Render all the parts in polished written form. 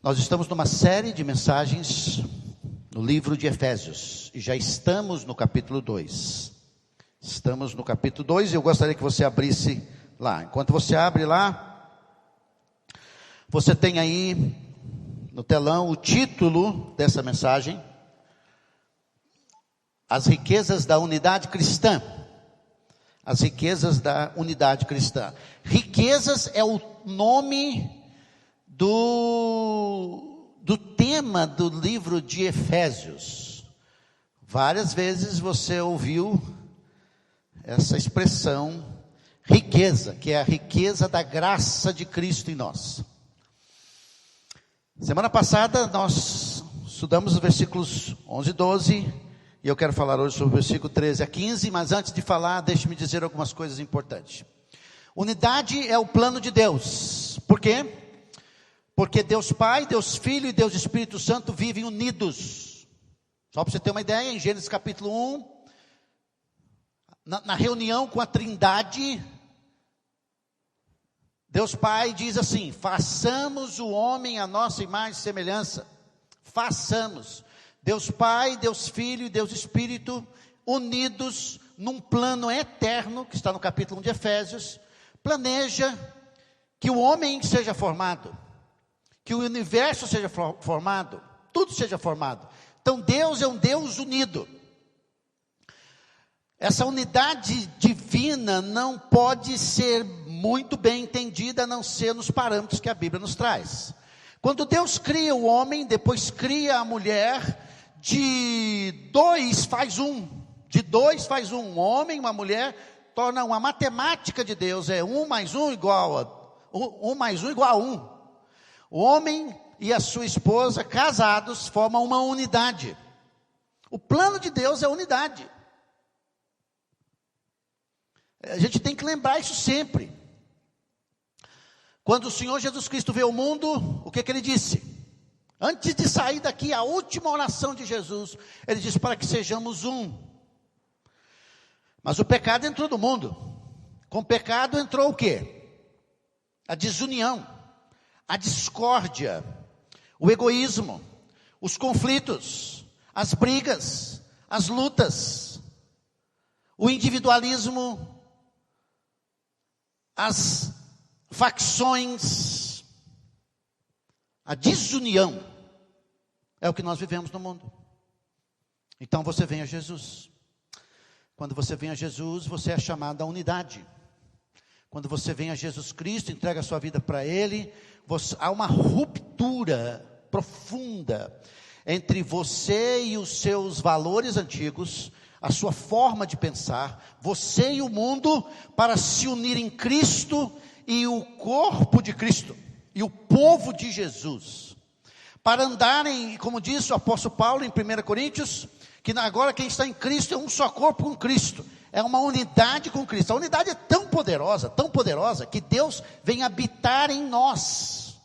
Nós estamos numa série de mensagens no livro de Efésios, e já estamos no capítulo 2. Estamos no capítulo 2 e eu gostaria que você abrisse lá. Enquanto você abre lá, você tem aí no telão o título dessa mensagem: As riquezas da unidade cristã. As riquezas da unidade cristã. Riquezas é o nome do tema do livro de Efésios. Várias vezes você ouviu essa expressão riqueza, que é a riqueza da graça de Cristo em nós. Semana passada nós estudamos os versículos 11 e 12, e eu quero falar hoje sobre o versículo 13 a 15, mas antes de falar, deixe-me dizer algumas coisas importantes. Unidade é o plano de Deus. Por quê? Porque Deus Pai, Deus Filho e Deus Espírito Santo vivem unidos. Só para você ter uma ideia, em Gênesis capítulo 1, na reunião com a Trindade, Deus Pai diz assim: façamos o homem à nossa imagem e semelhança. Façamos. Deus Pai, Deus Filho e Deus Espírito, unidos num plano eterno, que está no capítulo 1 de Efésios, planeja que o homem seja formado, que o universo seja formado, tudo seja formado. Então Deus é um Deus unido. Essa unidade divina não pode ser muito bem entendida, a não ser nos parâmetros que a Bíblia nos traz. Quando Deus cria o homem, depois cria a mulher, de dois faz um. De dois faz um. Um homem e uma mulher torna uma matemática de Deus. É 1 mais 1 igual a 1 mais 1 igual a 1. O homem e a sua esposa, casados, formam uma unidade. O plano de Deus é unidade. A gente tem que lembrar isso sempre. Quando o Senhor Jesus Cristo veio ao mundo, o que ele disse? Antes de sair daqui, a última oração de Jesus, ele disse: para que sejamos um. Mas o pecado entrou no mundo. Com o pecado entrou o quê? A desunião, a discórdia, o egoísmo, os conflitos, as brigas, as lutas, o individualismo, as facções, a desunião. É o que nós vivemos no mundo. Então você vem a Jesus. Quando você vem a Jesus, você é chamado à unidade. Quando você vem a Jesus Cristo, entrega a sua vida para Ele, há uma ruptura profunda entre você e os seus valores antigos, a sua forma de pensar, você e o mundo, para se unir em Cristo e o corpo de Cristo, e o povo de Jesus, para andarem, como disse o apóstolo Paulo em 1 Coríntios, que agora quem está em Cristo é um só corpo com Cristo, é uma unidade com Cristo. A unidade é tão poderosa, que Deus vem habitar em nós.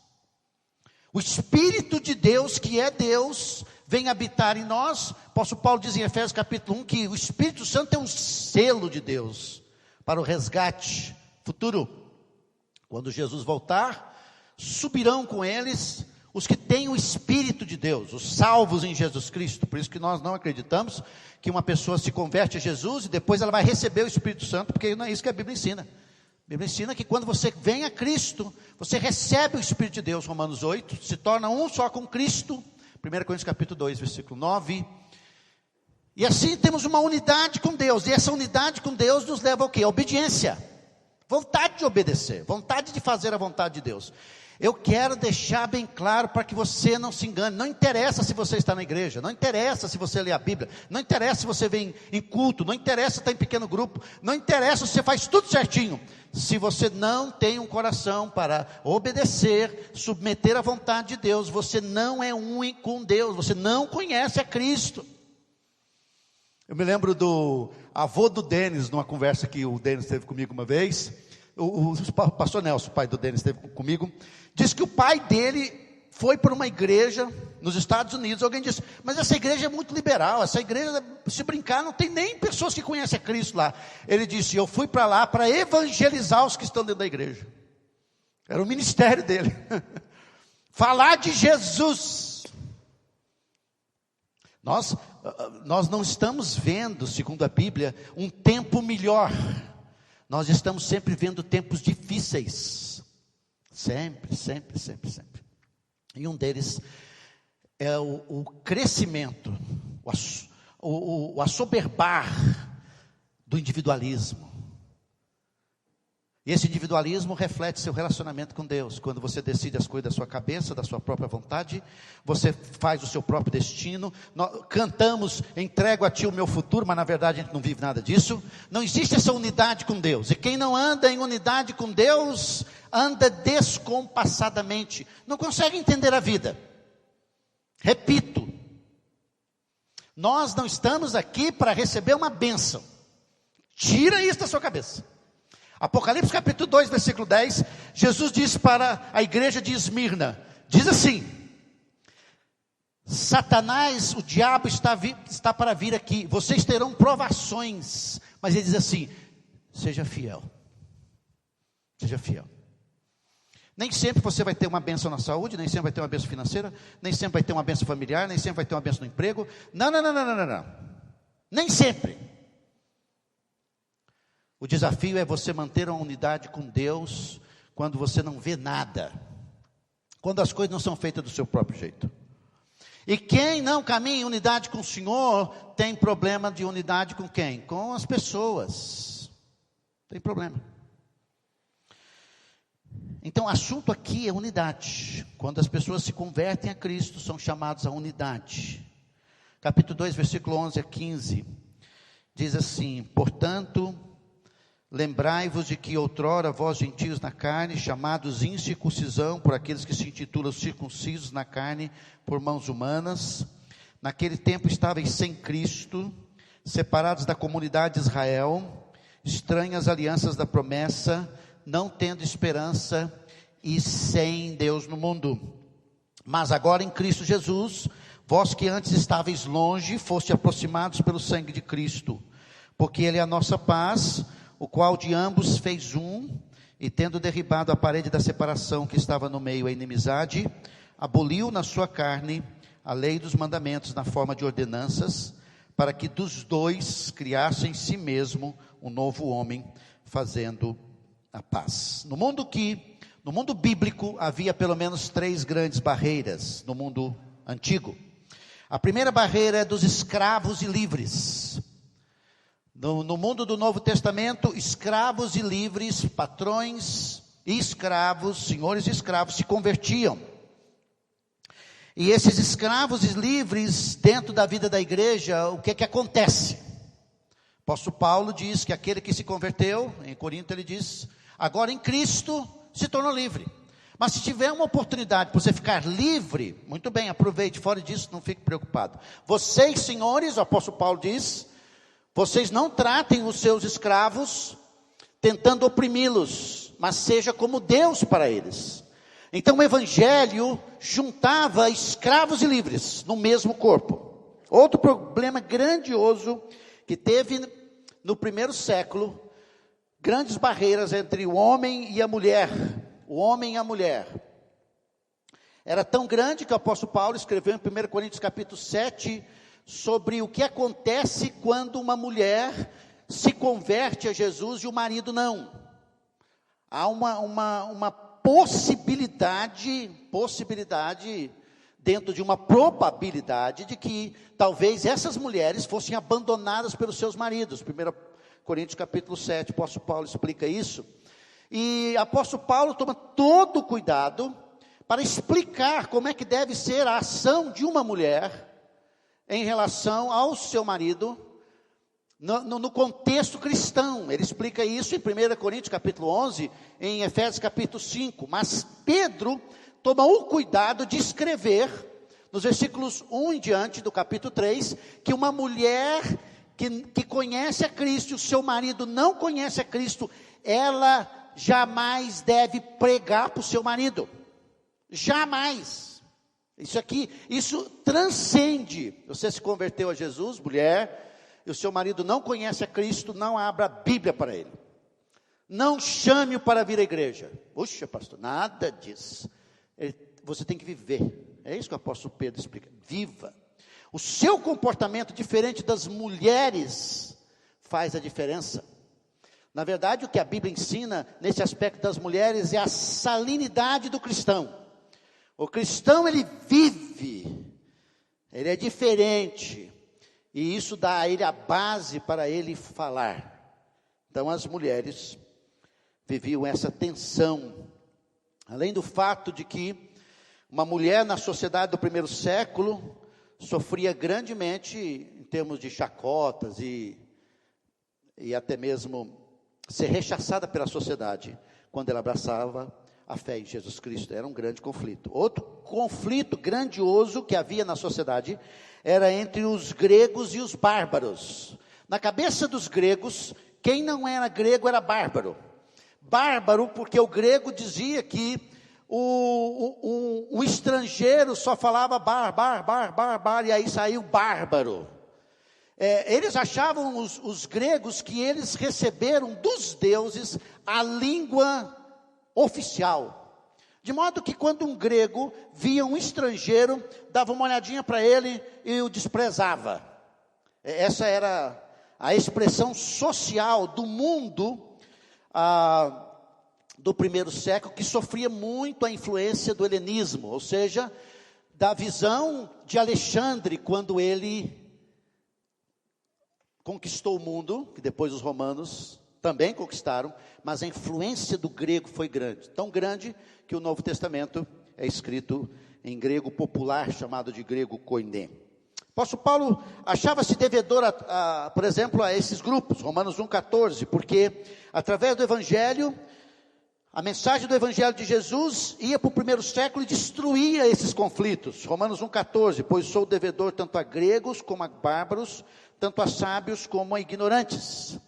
O Espírito de Deus, que é Deus, vem habitar em nós. O apóstolo Paulo diz em Efésios capítulo 1, que o Espírito Santo é um selo de Deus, para o resgate futuro. Quando Jesus voltar, subirão com eles os que têm o Espírito de Deus, os salvos em Jesus Cristo. Por isso que nós não acreditamos que uma pessoa se converte a Jesus e depois ela vai receber o Espírito Santo, porque não é isso que a Bíblia ensina. A Bíblia ensina que quando você vem a Cristo, você recebe o Espírito de Deus, Romanos 8, se torna um só com Cristo, 1 Coríntios capítulo 2, versículo 9. E assim temos uma unidade com Deus, e essa unidade com Deus nos leva ao quê? A obediência, vontade de obedecer, vontade de fazer a vontade de Deus. Eu quero deixar bem claro para que você não se engane. Não interessa se você está na igreja, não interessa se você lê a Bíblia, não interessa se você vem em culto, não interessa se está em pequeno grupo, não interessa se você faz tudo certinho. Se você não tem um coração para obedecer, submeter à vontade de Deus, você não é um com Deus, você não conhece a Cristo. Eu me lembro do avô do Denis, numa conversa que o Denis teve comigo uma vez. O pastor Nelson, o pai do Denis, esteve comigo. Disse que o pai dele foi para uma igreja nos Estados Unidos. Alguém disse: mas essa igreja é muito liberal, essa igreja, se brincar, não tem nem pessoas que conhecem a Cristo lá. Ele disse: eu fui para lá para evangelizar os que estão dentro da igreja. Era o ministério dele. falar de Jesus. Nós não estamos vendo, segundo a Bíblia, um tempo melhor. Nós estamos sempre vendo tempos difíceis. Sempre, sempre, sempre, sempre. E um deles é o crescimento, o assoberbar do individualismo. E esse individualismo reflete seu relacionamento com Deus. Quando você decide as coisas da sua cabeça, da sua própria vontade, você faz o seu próprio destino. Nós cantamos, entrego a ti o meu futuro, mas na verdade a gente não vive nada disso. Não existe essa unidade com Deus. E quem não anda em unidade com Deus, anda descompassadamente. Não consegue entender a vida. Repito, nós não estamos aqui para receber uma bênção. Tira isso da sua cabeça. Apocalipse capítulo 2, versículo 10, Jesus diz para a igreja de Esmirna, diz assim: Satanás, o diabo está para vir aqui, vocês terão provações, mas ele diz assim, seja fiel, seja fiel. Nem sempre você vai ter uma bênção na saúde, nem sempre vai ter uma bênção financeira, nem sempre vai ter uma bênção familiar, nem sempre vai ter uma bênção no emprego, não, nem sempre. O desafio é você manter uma unidade com Deus quando você não vê nada, quando as coisas não são feitas do seu próprio jeito. E quem não caminha em unidade com o Senhor, tem problema de unidade com quem? Com as pessoas. Tem problema. Então o assunto aqui é unidade. Quando as pessoas se convertem a Cristo, são chamados a unidade. Capítulo 2, versículo 11 a 15, diz assim: portanto, lembrai-vos de que outrora vós gentios na carne, chamados incircuncisão por aqueles que se intitulam circuncisos na carne por mãos humanas, naquele tempo estavais sem Cristo, separados da comunidade de Israel, estranhas alianças da promessa, não tendo esperança e sem Deus no mundo. Mas agora em Cristo Jesus, vós que antes estáveis longe, foste aproximados pelo sangue de Cristo, porque Ele é a nossa paz, o qual de ambos fez um, e tendo derribado a parede da separação que estava no meio, a inimizade, aboliu na sua carne a lei dos mandamentos na forma de ordenanças, para que dos dois criasse em si mesmo um novo homem, fazendo a paz. No mundo bíblico havia pelo menos 3 grandes barreiras no mundo antigo. A primeira barreira é dos escravos e livres. No mundo do Novo Testamento, escravos e livres, patrões e escravos, senhores e escravos se convertiam. E esses escravos e livres, dentro da vida da igreja, o que acontece? O apóstolo Paulo diz que aquele que se converteu, em Corinto ele diz, agora em Cristo se tornou livre. Mas se tiver uma oportunidade para você ficar livre, muito bem, aproveite, fora disso não fique preocupado. Vocês, senhores, o apóstolo Paulo diz, vocês não tratem os seus escravos tentando oprimi-los, mas seja como Deus para eles. Então o evangelho juntava escravos e livres no mesmo corpo. Outro problema grandioso que teve no primeiro século, grandes barreiras entre o homem e a mulher. O homem e a mulher. Era tão grande que o apóstolo Paulo escreveu em 1 Coríntios capítulo 7, sobre o que acontece quando uma mulher se converte a Jesus e o marido não. Há uma possibilidade, dentro de uma probabilidade de que talvez essas mulheres fossem abandonadas pelos seus maridos. 1 Coríntios capítulo 7, o apóstolo Paulo explica isso. E o apóstolo Paulo toma todo o cuidado para explicar como é que deve ser a ação de uma mulher em relação ao seu marido, no contexto cristão. Ele explica isso em 1 Coríntios capítulo 11, em Efésios capítulo 5. Mas Pedro toma o cuidado de escrever, nos versículos 1 em diante do capítulo 3, que uma mulher que conhece a Cristo, e o seu marido não conhece a Cristo, ela jamais deve pregar para o seu marido. Jamais. Isso transcende. Você se converteu a Jesus, mulher, e o seu marido não conhece a Cristo, não abra a Bíblia para ele. Não chame-o para vir à igreja. Puxa, pastor, nada disso. você tem que viver. É isso que o apóstolo Pedro explica. Viva. O seu comportamento diferente das mulheres faz a diferença. Na verdade, o que a Bíblia ensina nesse aspecto das mulheres é a salinidade do cristão. O cristão, ele vive, ele é diferente, e isso dá a ele a base para ele falar. Então, as mulheres viviam essa tensão, além do fato de que uma mulher na sociedade do primeiro século sofria grandemente em termos de chacotas e até mesmo ser rechaçada pela sociedade quando ela abraçava a fé em Jesus Cristo. Era um grande conflito. Outro conflito grandioso que havia na sociedade era entre os gregos e os bárbaros. Na cabeça dos gregos, quem não era grego era bárbaro. Bárbaro porque o grego dizia que o estrangeiro só falava bar, e aí saiu bárbaro. Eles achavam, os gregos, que eles receberam dos deuses a língua oficial. De modo que quando um grego via um estrangeiro, dava uma olhadinha para ele e o desprezava. Essa era a expressão social do mundo do primeiro século, que sofria muito a influência do helenismo, ou seja, da visão de Alexandre, quando ele conquistou o mundo, que depois os romanos também conquistaram, mas a influência do grego foi grande, tão grande que o Novo Testamento é escrito em grego popular, chamado de grego koiné. O apóstolo Paulo achava-se devedor, por exemplo, a esses grupos, Romanos 1,14, porque através do Evangelho, a mensagem do Evangelho de Jesus ia para o primeiro século e destruía esses conflitos. Romanos 1,14, pois sou devedor tanto a gregos como a bárbaros, tanto a sábios como a ignorantes. O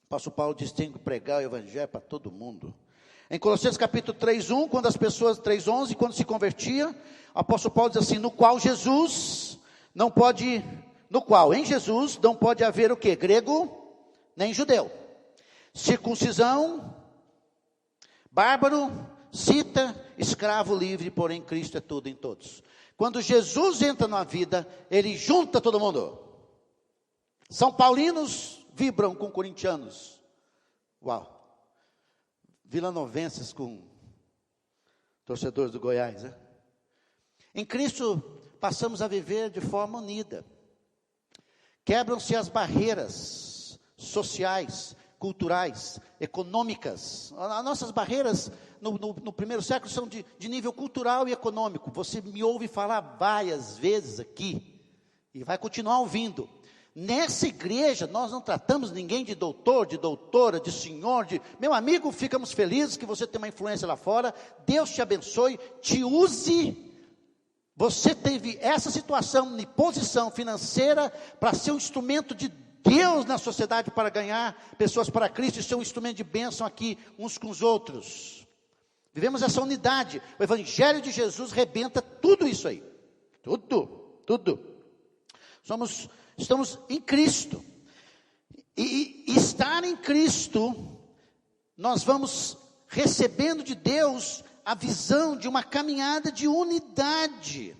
apóstolo Paulo diz, tem que pregar o Evangelho para todo mundo. Em Colossenses capítulo 3,1, quando as pessoas, 3,11, quando se convertia, o apóstolo Paulo diz assim, em Jesus não pode haver o quê? Grego, nem judeu. Circuncisão, bárbaro, cita, escravo, livre, porém Cristo é tudo em todos. Quando Jesus entra na vida, ele junta todo mundo. São paulinos vibram com corintianos. Uau. Vilanovenses com torcedores do Goiás, né? Em Cristo passamos a viver de forma unida. Quebram-se as barreiras sociais, culturais, econômicas. As nossas barreiras no primeiro século são de nível cultural e econômico. Você me ouve falar várias vezes aqui, e vai continuar ouvindo. Nessa igreja, nós não tratamos ninguém de doutor, de doutora, de senhor, meu amigo, ficamos felizes que você tem uma influência lá fora, Deus te abençoe, te use. Você teve essa situação de posição financeira para ser um instrumento de Deus na sociedade, para ganhar pessoas para Cristo e ser um instrumento de bênção aqui uns com os outros. Vivemos essa unidade. O Evangelho de Jesus rebenta tudo isso aí. Tudo. Estamos em Cristo. E estar em Cristo, nós vamos recebendo de Deus a visão de uma caminhada de unidade.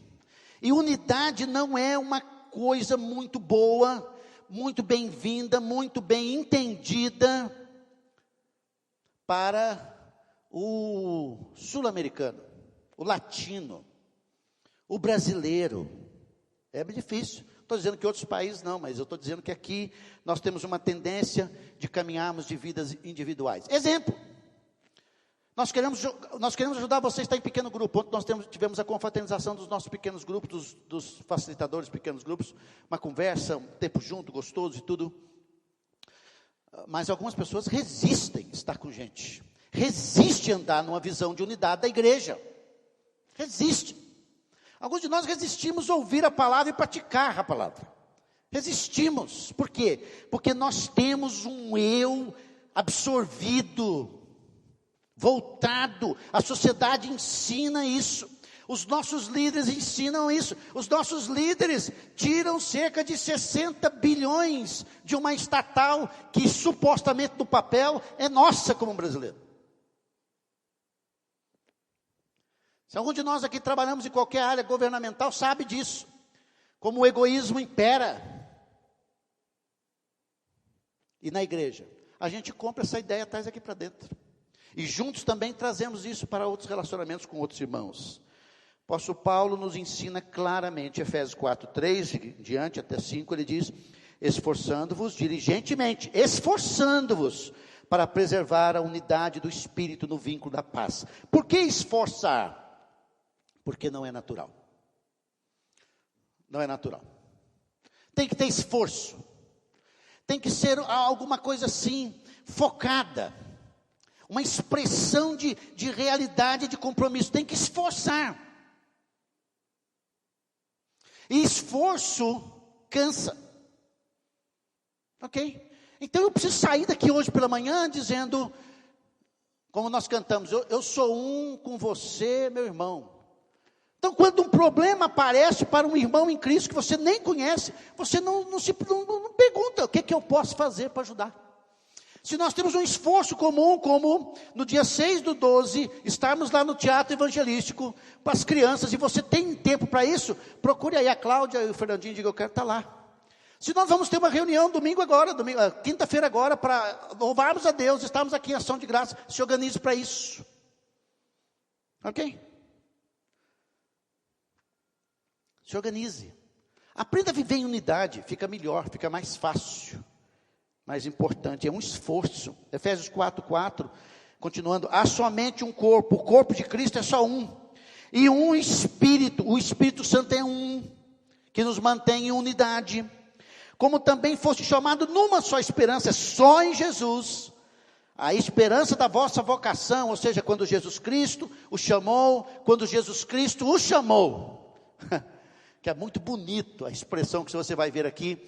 E unidade não é uma coisa muito boa, muito bem-vinda, muito bem entendida para o sul-americano, o latino, o brasileiro. É difícil. Estou dizendo que outros países não, mas eu estou dizendo que aqui nós temos uma tendência de caminharmos de vidas individuais. Exemplo. Nós queremos ajudar você a estar em pequeno grupo. Ontem nós tivemos a confraternização dos nossos pequenos grupos, dos facilitadores de pequenos grupos, uma conversa, um tempo junto, gostoso e tudo. Mas algumas pessoas resistem a estar com gente. Resistem a andar numa visão de unidade da igreja. Resiste. Alguns de nós resistimos a ouvir a palavra e praticar a palavra. Resistimos. Por quê? Porque nós temos um eu absorvido, voltado. A sociedade ensina isso. Os nossos líderes ensinam isso. Os nossos líderes tiram cerca de 60 bilhões de uma estatal que supostamente no papel é nossa como brasileiro. Se algum de nós aqui trabalhamos em qualquer área governamental, sabe disso. Como o egoísmo impera. E na igreja, a gente compra essa ideia, traz aqui para dentro. E juntos também trazemos isso para outros relacionamentos com outros irmãos. O apóstolo Paulo nos ensina claramente, Efésios 4:3, diante até 5, ele diz: esforçando-vos diligentemente, esforçando-vos para preservar a unidade do Espírito no vínculo da paz. Por que esforçar? Porque não é natural. Não é natural. Tem que ter esforço. Tem que ser alguma coisa assim, focada. Uma expressão de realidade, de compromisso. Tem que esforçar. E esforço cansa. Ok? Então eu preciso sair daqui hoje pela manhã dizendo, como nós cantamos, eu sou um com você, meu irmão. Então quando um problema aparece para um irmão em Cristo que você nem conhece, você não pergunta o que eu posso fazer para ajudar. Se nós temos um esforço comum, como no dia 6/12, estarmos lá no teatro evangelístico para as crianças, e você tem tempo para isso, procure aí a Cláudia e o Fernandinho, diga, eu quero estar lá. Se nós vamos ter uma reunião quinta-feira agora, para louvarmos a Deus, estamos aqui em ação de graça, se organize para isso. Ok? Se organize. Aprenda a viver em unidade, fica melhor, fica mais fácil. Mais importante, é um esforço. Efésios 4:4, continuando, há somente um corpo, o corpo de Cristo é só um, e um Espírito, o Espírito Santo é um, que nos mantém em unidade, como também foste chamado numa só esperança, só em Jesus, a esperança da vossa vocação, ou seja, quando Jesus Cristo o chamou, que é muito bonito a expressão que você vai ver aqui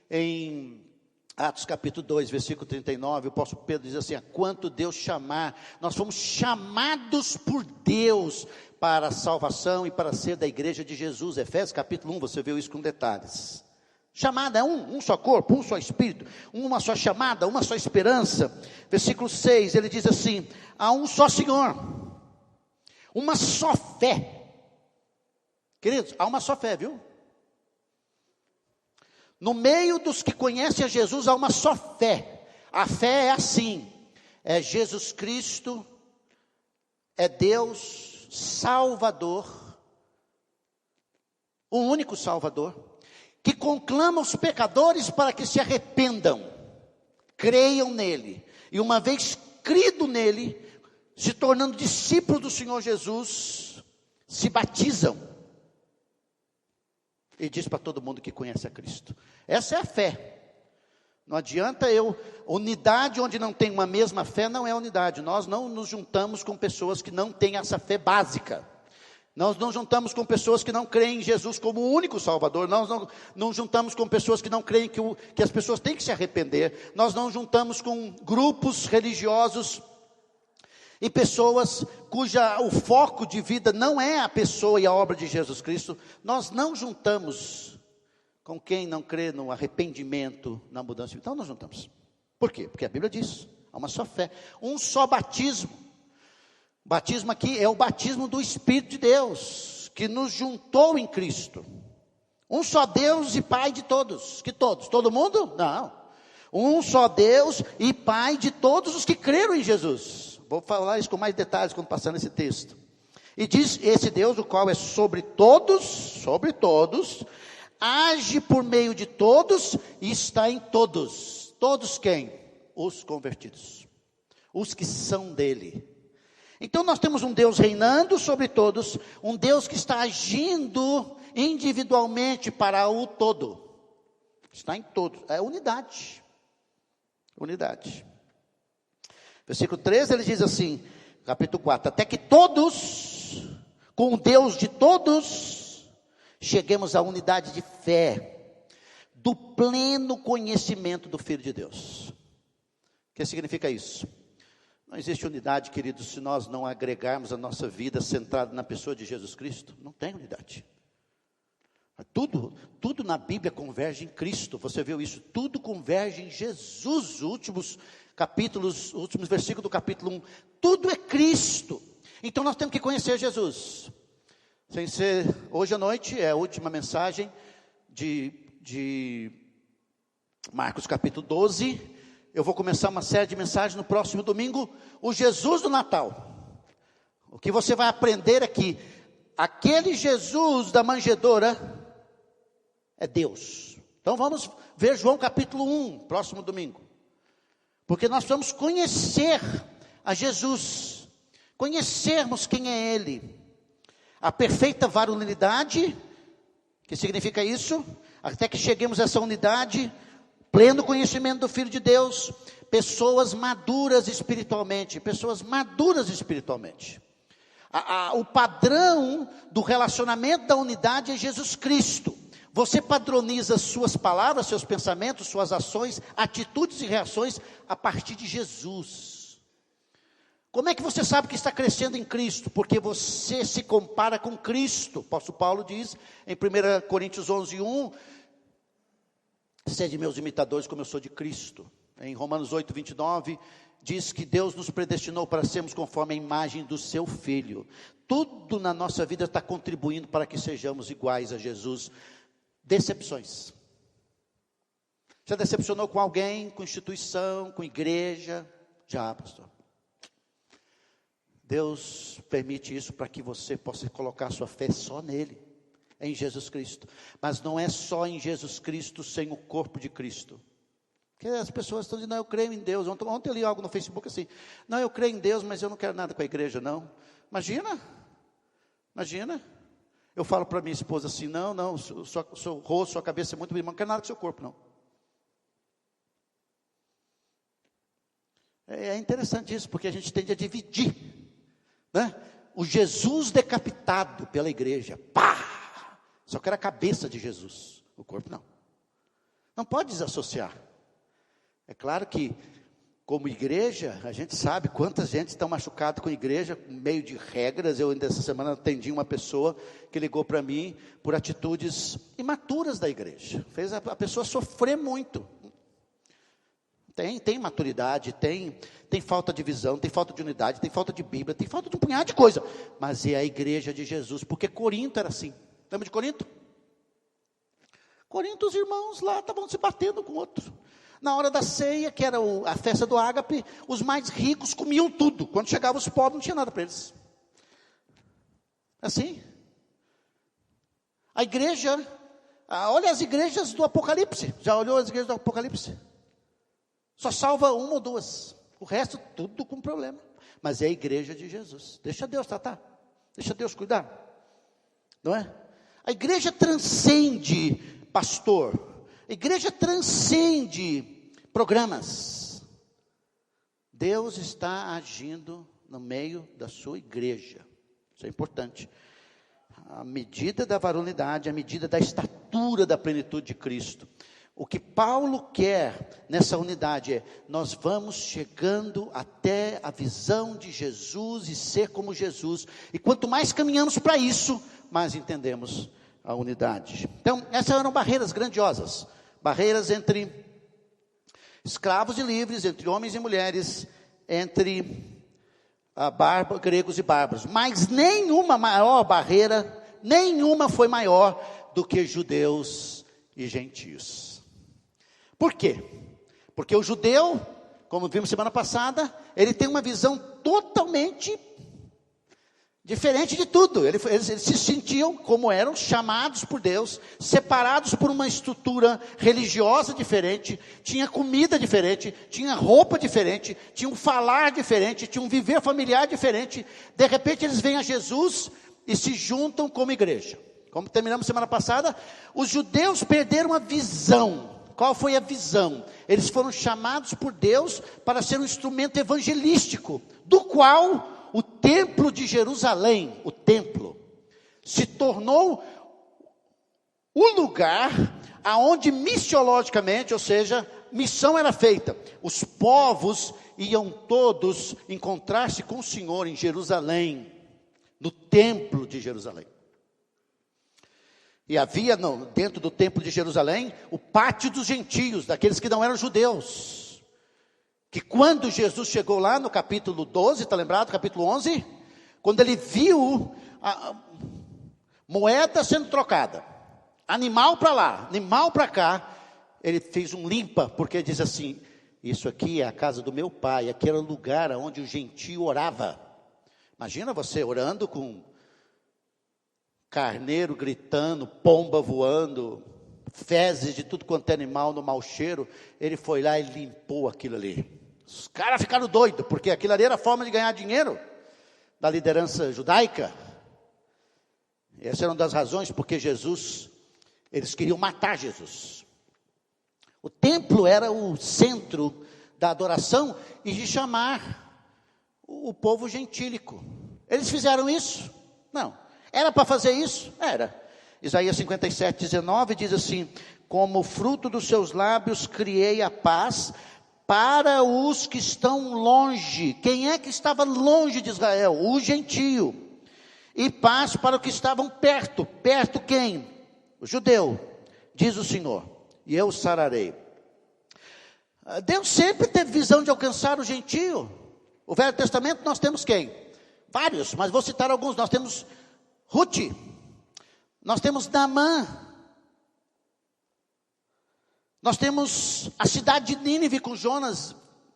em Atos capítulo 2, versículo 39, o apóstolo Pedro diz assim, a quanto Deus chamar, nós fomos chamados por Deus para a salvação e para ser da igreja de Jesus. Efésios capítulo 1, você viu isso com detalhes. Chamada é um só corpo, um só Espírito, uma só chamada, uma só esperança. Versículo 6, ele diz assim, há um só Senhor, uma só fé. Queridos, há uma só fé, viu? No meio dos que conhecem a Jesus, há uma só fé. A fé é assim, é Jesus Cristo, é Deus Salvador, o único Salvador, que conclama os pecadores para que se arrependam, creiam nele, e uma vez crido nele, se tornando discípulos do Senhor Jesus, se batizam. E diz para todo mundo que conhece a Cristo. Essa é a fé. Não adianta unidade onde não tem uma mesma fé, não é unidade. Nós não nos juntamos com pessoas que não têm essa fé básica. Nós não juntamos com pessoas que não creem em Jesus como o único Salvador. Nós não juntamos com pessoas que não creem que as pessoas têm que se arrepender. Nós não juntamos com grupos religiosos e pessoas o foco de vida não é a pessoa e a obra de Jesus Cristo. Nós não juntamos com quem não crê no arrependimento, na mudança. Então nós juntamos. Por quê? Porque a Bíblia diz, há uma só fé, um só batismo. O batismo aqui é o batismo do Espírito de Deus, que nos juntou em Cristo. Um só Deus e Pai de todos. Que todos? Todo mundo? Não. Um só Deus e Pai de todos os que creram em Jesus. Vou falar isso com mais detalhes quando passar nesse texto. E diz, esse Deus, o qual é sobre todos, age por meio de todos e está em todos. Todos quem? Os convertidos. Os que são dele. Então nós temos um Deus reinando sobre todos, um Deus que está agindo individualmente para o todo. Está em todos, é unidade. Unidade. Versículo 13, ele diz assim, capítulo 4, até que todos, com o Deus de todos, cheguemos à unidade de fé, do pleno conhecimento do Filho de Deus. O que significa isso? Não existe unidade, queridos, se nós não agregarmos a nossa vida centrada na pessoa de Jesus Cristo. Não tem unidade. Tudo na Bíblia converge em Cristo. Você viu isso? Tudo converge em Jesus. Os últimos versículos do capítulo 1. Tudo é Cristo. Então nós temos que conhecer Jesus. Sem ser, hoje à noite é a última mensagem de Marcos capítulo 12. Eu vou começar uma série de mensagens no próximo domingo, o Jesus do Natal. O que você vai aprender é que aquele Jesus da manjedoura é Deus. Então vamos ver João capítulo 1, próximo domingo. Porque nós vamos conhecer a Jesus, conhecermos quem é Ele. A perfeita varonilidade, que significa isso, até que cheguemos a essa unidade, pleno conhecimento do Filho de Deus, pessoas maduras espiritualmente, O padrão do relacionamento da unidade é Jesus Cristo. Você padroniza suas palavras, seus pensamentos, suas ações, atitudes e reações a partir de Jesus. Como é que você sabe que está crescendo em Cristo? Porque você se compara com Cristo. O apóstolo Paulo diz em 1 Coríntios 11:1, sede meus imitadores como eu sou de Cristo. Em Romanos 8:29, diz que Deus nos predestinou para sermos conforme a imagem do seu Filho. Tudo na nossa vida está contribuindo para que sejamos iguais a Jesus. Decepções. Já decepcionou com alguém, com instituição, com igreja? Já, pastor. Deus permite isso para que você possa colocar sua fé só nele, em Jesus Cristo. Mas não é só em Jesus Cristo sem o corpo de Cristo. Porque as pessoas estão dizendo, não, eu creio em Deus. Ontem eu li algo no Facebook assim, não, eu creio em Deus, mas eu não quero nada com a igreja, não. Imagina. Eu falo para minha esposa assim, não, seu rosto, sua cabeça é muito bem, mas não quero nada com seu corpo, não. É interessante isso, porque a gente tende a dividir, né? O Jesus decapitado pela igreja, pá! Só quero a cabeça de Jesus, o corpo não. Não pode desassociar. É claro que, como igreja, a gente sabe quantas gente estão machucadas com igreja, meio de regras. Eu, essa semana, atendi uma pessoa que ligou para mim por atitudes imaturas da igreja. Fez a pessoa sofrer muito. Tem maturidade, tem falta de visão, tem falta de unidade, tem falta de Bíblia, tem falta de um punhado de coisa. Mas é a igreja de Jesus, porque Corinto era assim. Lembra de Corinto? Corinto, os irmãos lá estavam se batendo com o outro. Na hora da ceia, que era a festa do ágape, os mais ricos comiam tudo. Quando chegavam os pobres, não tinha nada para eles. Assim. A igreja, olha as igrejas do Apocalipse. Já olhou as igrejas do Apocalipse? Só salva uma ou duas. O resto, tudo com problema. Mas é a igreja de Jesus. Deixa Deus tratar. Deixa Deus cuidar. Não é? A igreja transcende, pastor. A igreja transcende programas. Deus está agindo no meio da sua igreja. Isso é importante. A medida da varonilidade, a medida da estatura da plenitude de Cristo. O que Paulo quer nessa unidade é, nós vamos chegando até a visão de Jesus e ser como Jesus. E quanto mais caminhamos para isso, mais entendemos a unidade. Então, essas eram barreiras grandiosas. Barreiras entre escravos e livres, entre homens e mulheres, entre gregos e bárbaros. Mas nenhuma maior barreira, nenhuma foi maior do que judeus e gentios. Por quê? Porque o judeu, como vimos semana passada, ele tem uma visão totalmente diferente de tudo. Eles se sentiam como eram chamados por Deus, separados por uma estrutura religiosa diferente, tinha comida diferente, tinha roupa diferente, tinha um falar diferente, tinha um viver familiar diferente. De repente eles vêm a Jesus e se juntam como igreja. Como terminamos semana passada, os judeus perderam a visão. Qual foi a visão? Eles foram chamados por Deus para ser um instrumento evangelístico, do qual o templo de Jerusalém, o templo, se tornou o lugar aonde missiologicamente, ou seja, missão era feita. Os povos iam todos encontrar-se com o Senhor em Jerusalém, no templo de Jerusalém. E havia dentro do templo de Jerusalém o pátio dos gentios, daqueles que não eram judeus. Que quando Jesus chegou lá no capítulo 12, está lembrado? Capítulo 11, quando ele viu moeda sendo trocada, animal para lá, animal para cá. Ele fez um limpa, porque diz assim: isso aqui é a casa do meu pai, aqui era o lugar onde o gentio orava. Imagina você orando com carneiro gritando, pomba voando, fezes de tudo quanto é animal no mau cheiro. Ele foi lá e limpou aquilo ali. Os caras ficaram doidos, porque aquilo ali era a forma de ganhar dinheiro da liderança judaica. Essa era uma das razões porque Jesus, eles queriam matar Jesus. O templo era o centro da adoração e de chamar o povo gentílico. Eles fizeram isso? Não. Era para fazer isso? Era. Isaías 57, 19 diz assim: como fruto dos seus lábios criei a paz para os que estão longe. Quem é que estava longe de Israel? O gentio. E paz para os que estavam perto. Perto quem? O judeu, diz o Senhor, e eu os sararei. Deus sempre teve visão de alcançar o gentio. O Velho Testamento nós temos quem? Vários, mas vou citar alguns. Nós temos Ruth, nós temos Naamã, nós temos a cidade de Nínive com Jonas.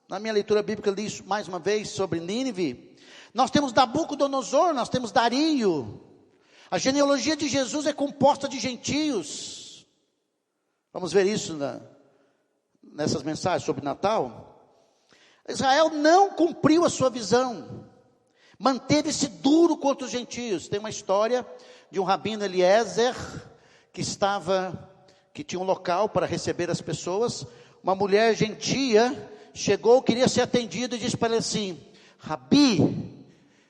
Na minha leitura bíblica eu li isso mais uma vez sobre Nínive. Nós temos Nabucodonosor, nós temos Dario. A genealogia de Jesus é composta de gentios. Vamos ver isso nessas mensagens sobre Natal. Israel não cumpriu a sua visão, manteve-se duro contra os gentios. Tem uma história de um rabino Eliezer, que tinha um local para receber as pessoas. Uma mulher gentia chegou, queria ser atendida e disse para ele assim: Rabi,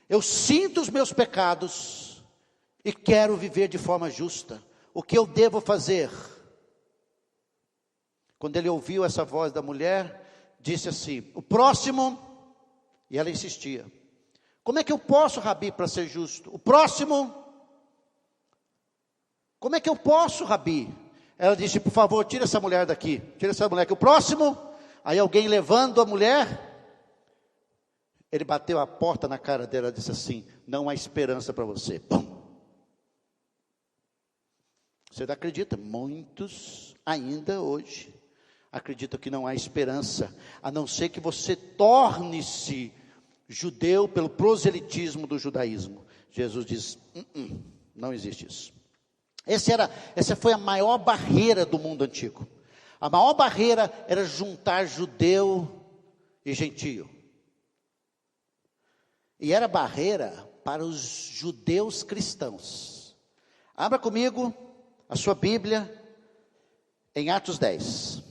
eu sinto os meus pecados e quero viver de forma justa. O que eu devo fazer? Quando ele ouviu essa voz da mulher, disse assim: o próximo. E ela insistia: como é que eu posso, Rabi, para ser justo? O próximo. Como é que eu posso, Rabi? Ela disse: por favor, tira essa mulher daqui. Tira essa mulher aqui. O próximo. Aí alguém levando a mulher, ele bateu a porta na cara dela e disse assim: não há esperança para você. Pum. Você não acredita? Muitos ainda hoje acreditam que não há esperança, a não ser que você torne-se judeu pelo proselitismo do judaísmo. Jesus diz: não existe isso. Essa foi a maior barreira do mundo antigo. A maior barreira era juntar judeu e gentio. E era barreira para os judeus cristãos. Abra comigo a sua Bíblia em Atos 10.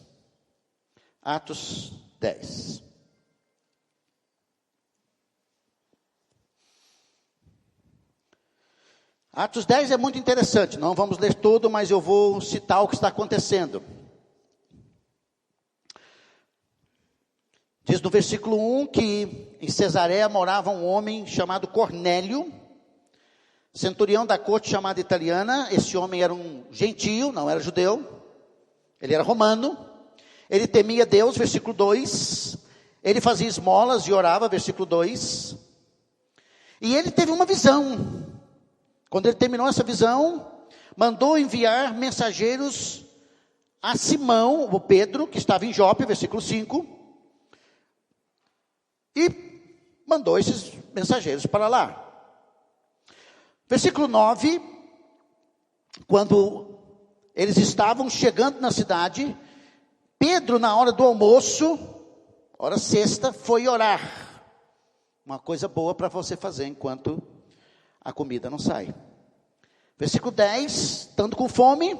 Atos 10. Atos 10 é muito interessante, não vamos ler tudo, mas eu vou citar o que está acontecendo. Diz no versículo 1 que em Cesareia morava um homem chamado Cornélio, centurião da corte chamada italiana. Esse homem era um gentio, não era judeu, ele era romano. Ele temia Deus, versículo 2. Ele fazia esmolas e orava, versículo 2. E ele teve uma visão. Quando ele terminou essa visão, mandou enviar mensageiros a Simão, o Pedro, que estava em Jope, versículo 5. E mandou esses mensageiros para lá. Versículo 9. Quando eles estavam chegando na cidade, Pedro, na hora do almoço, hora sexta, foi orar. Uma coisa boa para você fazer enquanto a comida não sai. Versículo 10, estando com fome,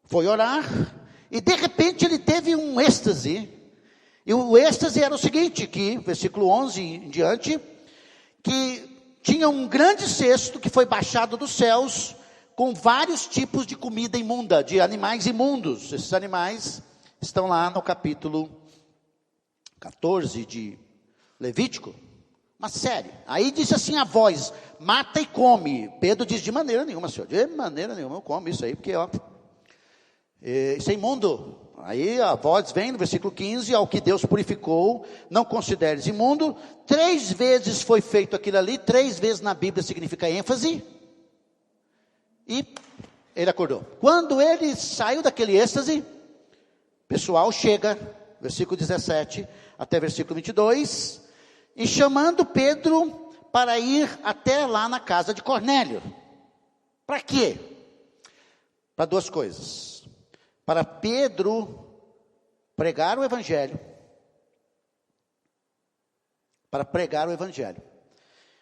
foi orar, e de repente ele teve um êxtase. E o êxtase era o seguinte, que, versículo 11 em diante, que tinha um grande cesto que foi baixado dos céus, com vários tipos de comida imunda, de animais imundos. Esses animais estão lá no capítulo 14 de Levítico. Mas sério, aí disse assim a voz: mata e come. Pedro diz: de maneira nenhuma, senhor, de maneira nenhuma eu como isso aí, porque isso é imundo. Aí a voz vem no versículo 15: ao que Deus purificou, não consideres imundo. 3 vezes foi feito aquilo ali, 3 vezes na Bíblia significa ênfase. E ele acordou. Quando ele saiu daquele êxtase, o pessoal chega, versículo 17 até versículo 22, e chamando Pedro para ir até lá na casa de Cornélio. Para quê? Para duas coisas. Para Pedro pregar o evangelho. Para pregar o evangelho.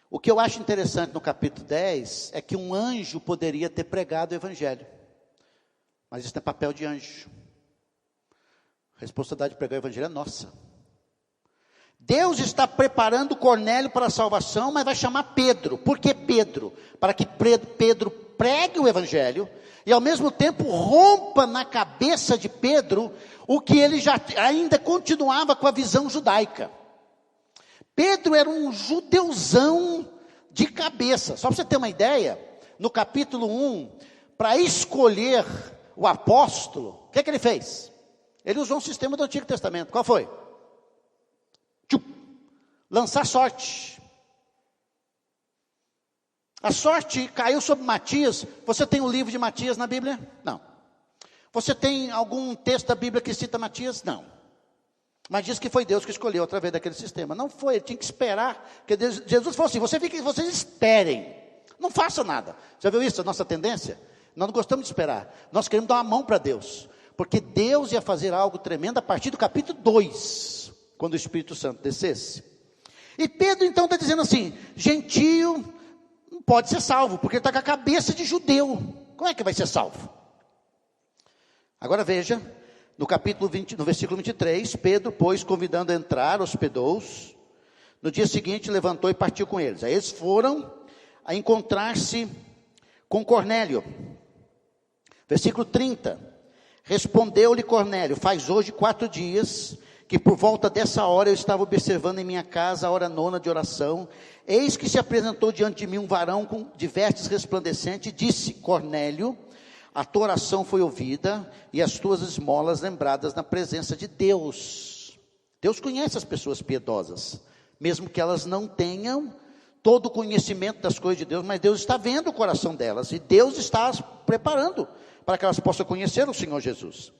O que eu acho interessante no capítulo 10 é que um anjo poderia ter pregado o evangelho. Mas isso não é papel de anjo. A responsabilidade de pregar o evangelho é nossa. Deus está preparando Cornélio para a salvação, mas vai chamar Pedro. Por que Pedro? Para que Pedro pregue o evangelho e ao mesmo tempo rompa na cabeça de Pedro o que ele já ainda continuava com a visão judaica. Pedro era um judeuzão de cabeça. Só para você ter uma ideia, no capítulo 1, para escolher o apóstolo, o que é que ele fez? Ele usou um sistema do Antigo Testamento. Qual foi? Lançar sorte. A sorte caiu sobre Matias. Você tem o livro de Matias na Bíblia? Não. Você tem algum texto da Bíblia que cita Matias? Não. Mas diz que foi Deus que escolheu através daquele sistema. Não foi, ele tinha que esperar. Que Deus, Jesus falou assim, vocês esperem. Não façam nada. Já viu isso, a nossa tendência? Nós não gostamos de esperar. Nós queremos dar uma mão para Deus. Porque Deus ia fazer algo tremendo a partir do capítulo 2. Quando o Espírito Santo descesse. E Pedro então está dizendo assim, gentio não pode ser salvo. Porque ele está com a cabeça de judeu. Como é que vai ser salvo? Agora veja. No capítulo 20, no versículo 23, Pedro, pois, convidando a entrar, hospedou-os. No dia seguinte, levantou e partiu com eles. Aí eles foram a encontrar-se com Cornélio. Versículo 30. Respondeu-lhe Cornélio, faz hoje 4 dias, que por volta dessa hora eu estava observando em minha casa a hora 9ª de oração. Eis que se apresentou diante de mim um varão de vestes resplandecentes e disse, Cornélio, a tua oração foi ouvida e as tuas esmolas lembradas na presença de Deus. Deus conhece as pessoas piedosas, mesmo que elas não tenham todo o conhecimento das coisas de Deus, mas Deus está vendo o coração delas e Deus está as preparando para que elas possam conhecer o Senhor Jesus.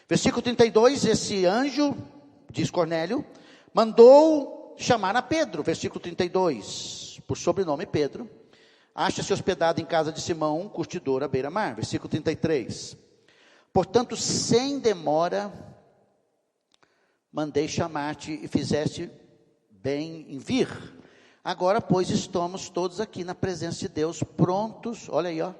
Versículo 32, esse anjo, diz Cornélio, mandou chamar a Pedro, versículo 32, por sobrenome Pedro. Acha-se hospedado em casa de Simão, curtidor à beira-mar. Versículo 33. Portanto, sem demora, mandei chamar-te e fizeste bem em vir. Agora, pois, estamos todos aqui na presença de Deus, prontos, olha aí, ó,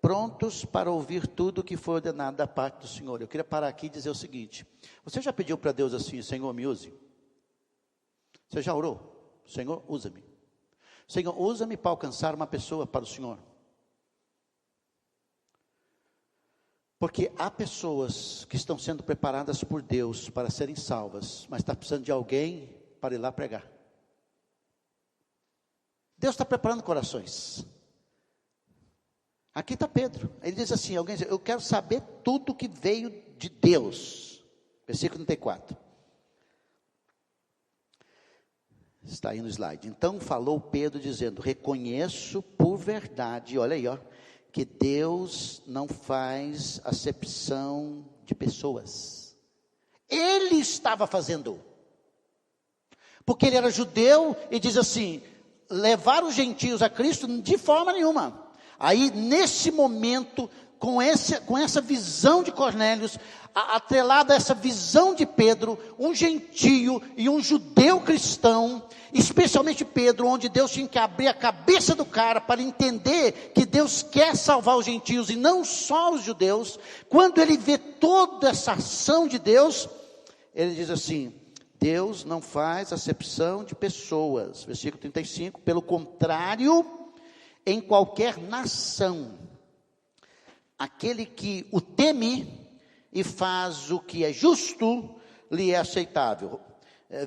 prontos para ouvir tudo o que foi ordenado da parte do Senhor. Eu queria parar aqui e dizer o seguinte, você já pediu para Deus assim, Senhor, me use? Você já orou? Senhor, usa-me. Senhor, usa-me para alcançar uma pessoa para o Senhor. Porque há pessoas que estão sendo preparadas por Deus para serem salvas, mas está precisando de alguém para ir lá pregar. Deus está preparando corações. Aqui está Pedro. Ele diz assim, alguém diz, eu quero saber tudo que veio de Deus. Versículo 34. Está aí no slide. Então falou Pedro dizendo, reconheço por verdade, olha aí, ó, que Deus não faz acepção de pessoas. Ele estava fazendo. Porque ele era judeu e diz assim, levar os gentios a Cristo de forma nenhuma. Aí nesse momento, com essa visão de Cornélio, atrelada a essa visão de Pedro, um gentio e um judeu cristão, especialmente Pedro, onde Deus tinha que abrir a cabeça do cara para entender que Deus quer salvar os gentios e não só os judeus. Quando ele vê toda essa ação de Deus, ele diz assim, Deus não faz acepção de pessoas. Versículo 35, pelo contrário, em qualquer nação, aquele que o teme e faz o que é justo, lhe é aceitável.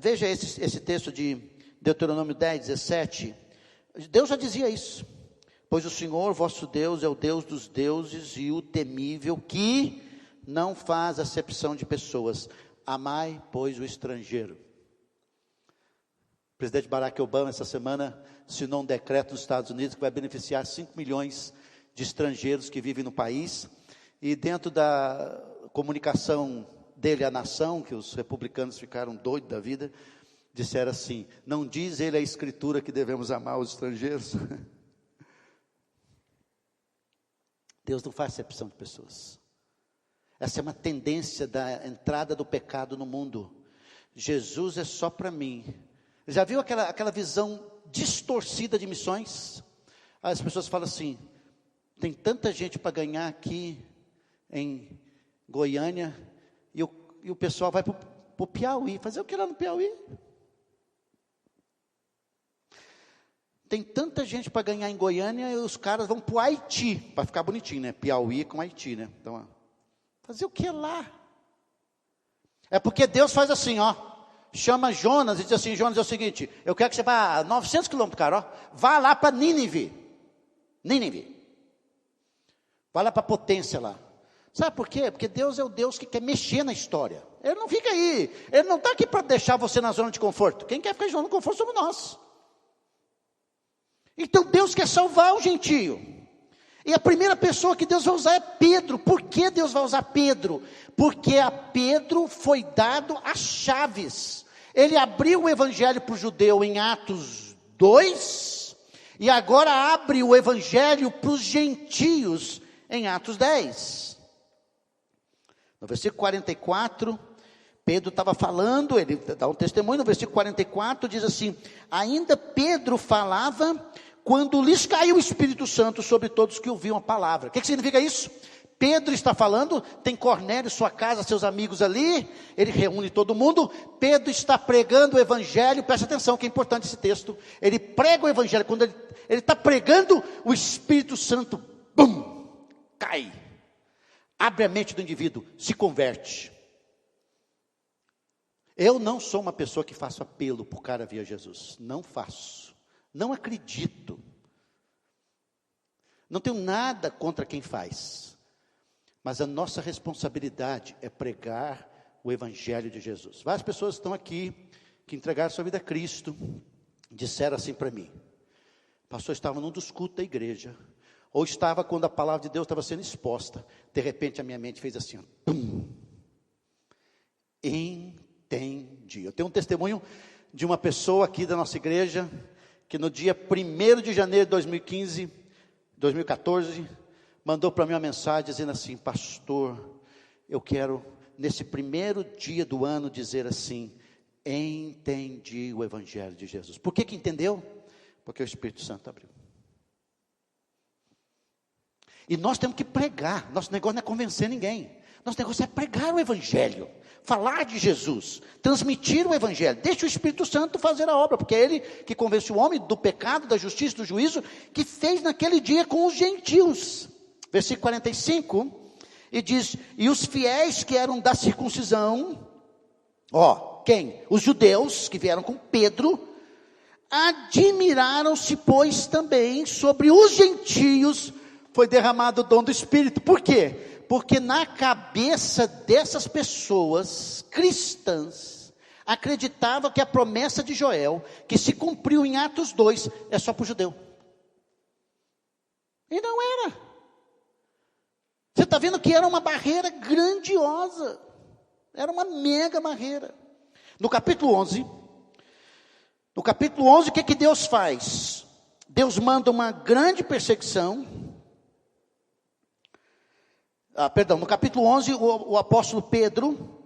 Veja esse texto de Deuteronômio 10, 17. Deus já dizia isso. Pois o Senhor, vosso Deus, é o Deus dos deuses e o temível, que não faz acepção de pessoas. Amai, pois, o estrangeiro. O presidente Barack Obama, essa semana, assinou um decreto nos Estados Unidos que vai beneficiar 5 milhões de estrangeiros que vivem no país, e dentro da comunicação dele à nação, que os republicanos ficaram doidos da vida, disseram assim: não diz ele a Escritura que devemos amar os estrangeiros? Deus não faz acepção de pessoas. Essa é uma tendência da entrada do pecado no mundo. Jesus é só para mim. Já viu aquela visão distorcida de missões? As pessoas falam assim: tem tanta gente para ganhar aqui em Goiânia, e o pessoal vai para o Piauí. Fazer o que lá no Piauí? Tem tanta gente para ganhar em Goiânia, e os caras vão para o Haiti, para ficar bonitinho, né? Piauí com Haiti, né? Então, fazer o que lá? É porque Deus faz assim, ó. Chama Jonas e diz assim: Jonas, é o seguinte, eu quero que você vá a 900 quilômetros, cara, ó. Vá lá para Nínive. Vai lá para a potência lá. Sabe por quê? Porque Deus é o Deus que quer mexer na história. Ele não fica aí, Ele não está aqui para deixar você na zona de conforto. Quem quer ficar em zona de conforto somos nós. Então Deus quer salvar o gentio. E a primeira pessoa que Deus vai usar é Pedro. Por que Deus vai usar Pedro? Porque a Pedro foi dado as chaves. Ele abriu o evangelho para o judeu em Atos 2, e agora abre o evangelho para os gentios em Atos 10. No versículo 44, Pedro estava falando, ele dá um testemunho, no versículo 44 diz assim: ainda Pedro falava quando lhes caiu o Espírito Santo sobre todos que ouviam a palavra. O que significa isso? Pedro está falando, tem Cornélio, sua casa, seus amigos ali, ele reúne todo mundo. Pedro está pregando o evangelho, presta atenção que é importante esse texto. Ele prega o evangelho, quando ele está pregando, o Espírito Santo, bum, cai, abre a mente do indivíduo, se converte. Eu não sou uma pessoa que faço apelo para o cara vir a Jesus, não faço. Não acredito. Não tenho nada contra quem faz. Mas a nossa responsabilidade é pregar o Evangelho de Jesus. Várias pessoas estão aqui, que entregaram sua vida a Cristo, disseram assim para mim: pastor, estava num dos cultos da igreja, ou estava quando a palavra de Deus estava sendo exposta, de repente a minha mente fez assim, ó, pum, entendi. Eu tenho um testemunho de uma pessoa aqui da nossa igreja, que no dia 1º de janeiro de 2014, mandou para mim uma mensagem dizendo assim: pastor, eu quero nesse primeiro dia do ano dizer assim: entendi o Evangelho de Jesus. Por que entendeu? Porque o Espírito Santo abriu. E nós temos que pregar. Nosso negócio não é convencer ninguém. Nosso negócio é pregar o Evangelho, falar de Jesus, transmitir o Evangelho. Deixa o Espírito Santo fazer a obra, porque é Ele que convence o homem do pecado, da justiça, do juízo, que fez naquele dia com os gentios. Versículo 45, e diz: e os fiéis que eram da circuncisão, quem? Os judeus que vieram com Pedro, admiraram-se, pois também sobre os gentios foi derramado o dom do Espírito. Por quê? Porque na cabeça dessas pessoas cristãs, acreditavam que a promessa de Joel, que se cumpriu em Atos 2, é só para o judeu. E não era. Você está vendo que era uma barreira grandiosa. Era uma mega barreira. No capítulo 11, o que Deus faz? Deus manda uma grande perseguição. No capítulo 11, o apóstolo Pedro,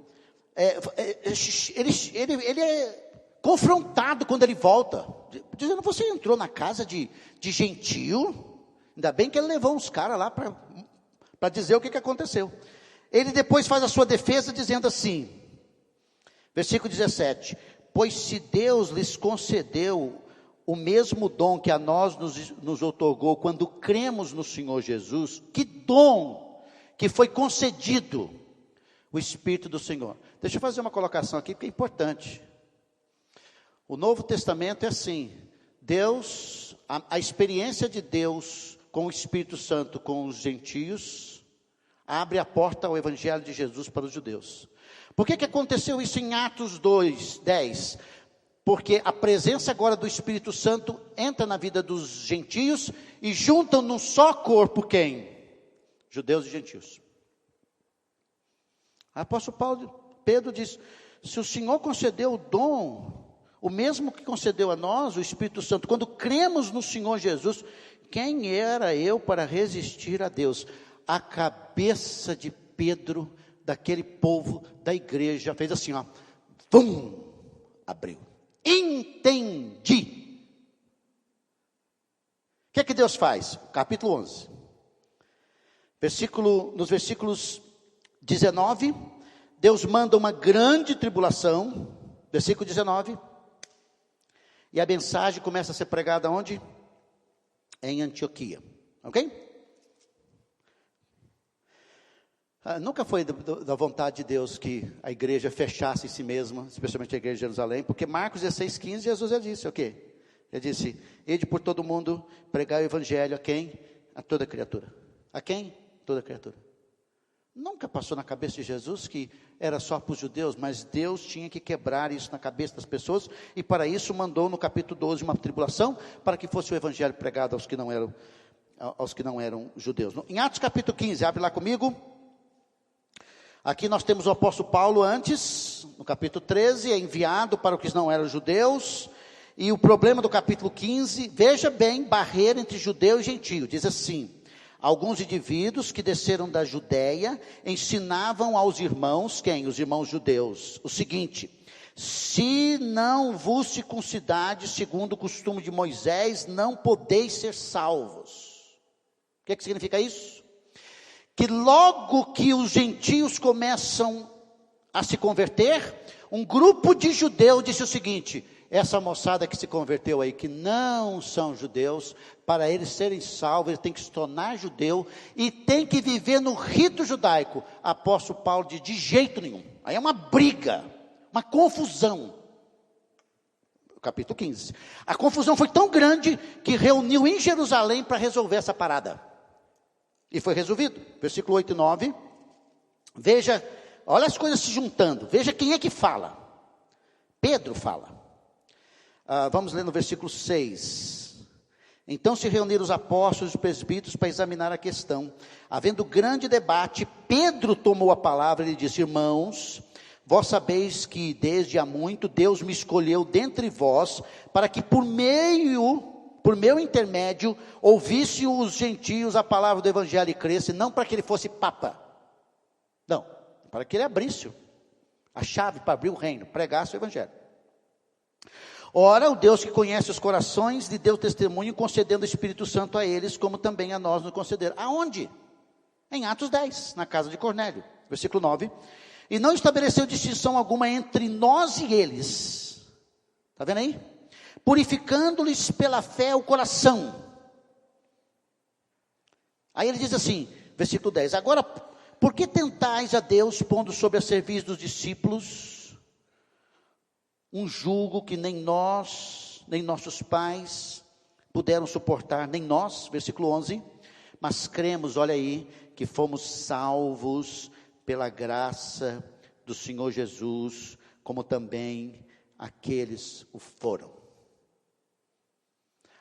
ele é confrontado quando ele volta, dizendo: você entrou na casa de gentio? Ainda bem que ele levou uns caras lá para dizer o que aconteceu. Ele depois faz a sua defesa dizendo assim, versículo 17: pois se Deus lhes concedeu o mesmo dom que a nós nos outorgou quando cremos no Senhor Jesus, que dom que foi concedido, o Espírito do Senhor. Deixa eu fazer uma colocação aqui, porque é importante. O Novo Testamento é assim: Deus, a experiência de Deus com o Espírito Santo, com os gentios, abre a porta ao Evangelho de Jesus para os judeus. Por que aconteceu isso em Atos 2:10? porque a presença agora do Espírito Santo entra na vida dos gentios e juntam num só corpo quem? Judeus e gentios. O apóstolo Pedro diz, se o Senhor concedeu o dom, o mesmo que concedeu a nós, o Espírito Santo, quando cremos no Senhor Jesus, quem era eu para resistir a Deus? A cabeça de Pedro, daquele povo, da igreja, fez assim, ó, pum, abriu. Entendi. O que é que Deus faz? Capítulo 11. Nos versículos 19, Deus manda uma grande tribulação, versículo 19, e a mensagem começa a ser pregada onde? Em Antioquia, ok? Nunca foi da vontade de Deus que a igreja fechasse em si mesma, especialmente a igreja de Jerusalém, porque Marcos 16:15, Jesus já disse o quê? Ele disse, ide por todo mundo, pregar o evangelho a quem? A toda criatura. A quem? Toda criatura. Nunca passou na cabeça de Jesus que era só para os judeus, mas Deus tinha que quebrar isso na cabeça das pessoas, e para isso mandou no capítulo 12 uma tribulação, para que fosse o evangelho pregado aos que não eram judeus. Em Atos capítulo 15, abre lá comigo. Aqui nós temos o apóstolo Paulo antes, no capítulo 13, é enviado para os que não eram judeus, e o problema do capítulo 15, veja bem, barreira entre judeu e gentio, diz assim, alguns indivíduos que desceram da Judéia, ensinavam aos irmãos, quem? Os irmãos judeus, o seguinte, se não vos circuncidades segundo o costume de Moisés, não podeis ser salvos. O que significa isso? Que logo que os gentios começam a se converter, um grupo de judeus disse o seguinte, essa moçada que se converteu aí, que não são judeus, para eles serem salvos, eles têm que se tornar judeu, e tem que viver no rito judaico. Apóstolo Paulo diz, de jeito nenhum, aí é uma briga, uma confusão. Capítulo 15, a confusão foi tão grande, que reuniu em Jerusalém para resolver essa parada. E foi resolvido, versículo 8 e 9, veja, olha as coisas se juntando, veja quem é que fala, Pedro fala, vamos ler no versículo 6, então se reuniram os apóstolos e os presbíteros para examinar a questão, havendo grande debate, Pedro tomou a palavra e disse, irmãos, vós sabeis que desde há muito Deus me escolheu dentre vós, para que por meu intermédio, ouvisse os gentios a palavra do evangelho e cresce, não para que ele fosse papa, não, para que ele abrisse a chave para abrir o reino, pregasse o evangelho. Ora, o Deus que conhece os corações, lhe deu testemunho, concedendo o Espírito Santo a eles, como também a nós nos concederam. Aonde? Em Atos 10, na casa de Cornélio, versículo 9, e não estabeleceu distinção alguma entre nós e eles, está vendo aí? Purificando-lhes pela fé o coração. Aí ele diz assim, versículo 10, agora, por que tentais a Deus, pondo sobre a serviço dos discípulos, um jugo que nem nós, nem nossos pais, puderam suportar, nem nós, versículo 11, mas cremos, olha aí, que fomos salvos pela graça do Senhor Jesus, como também aqueles o foram.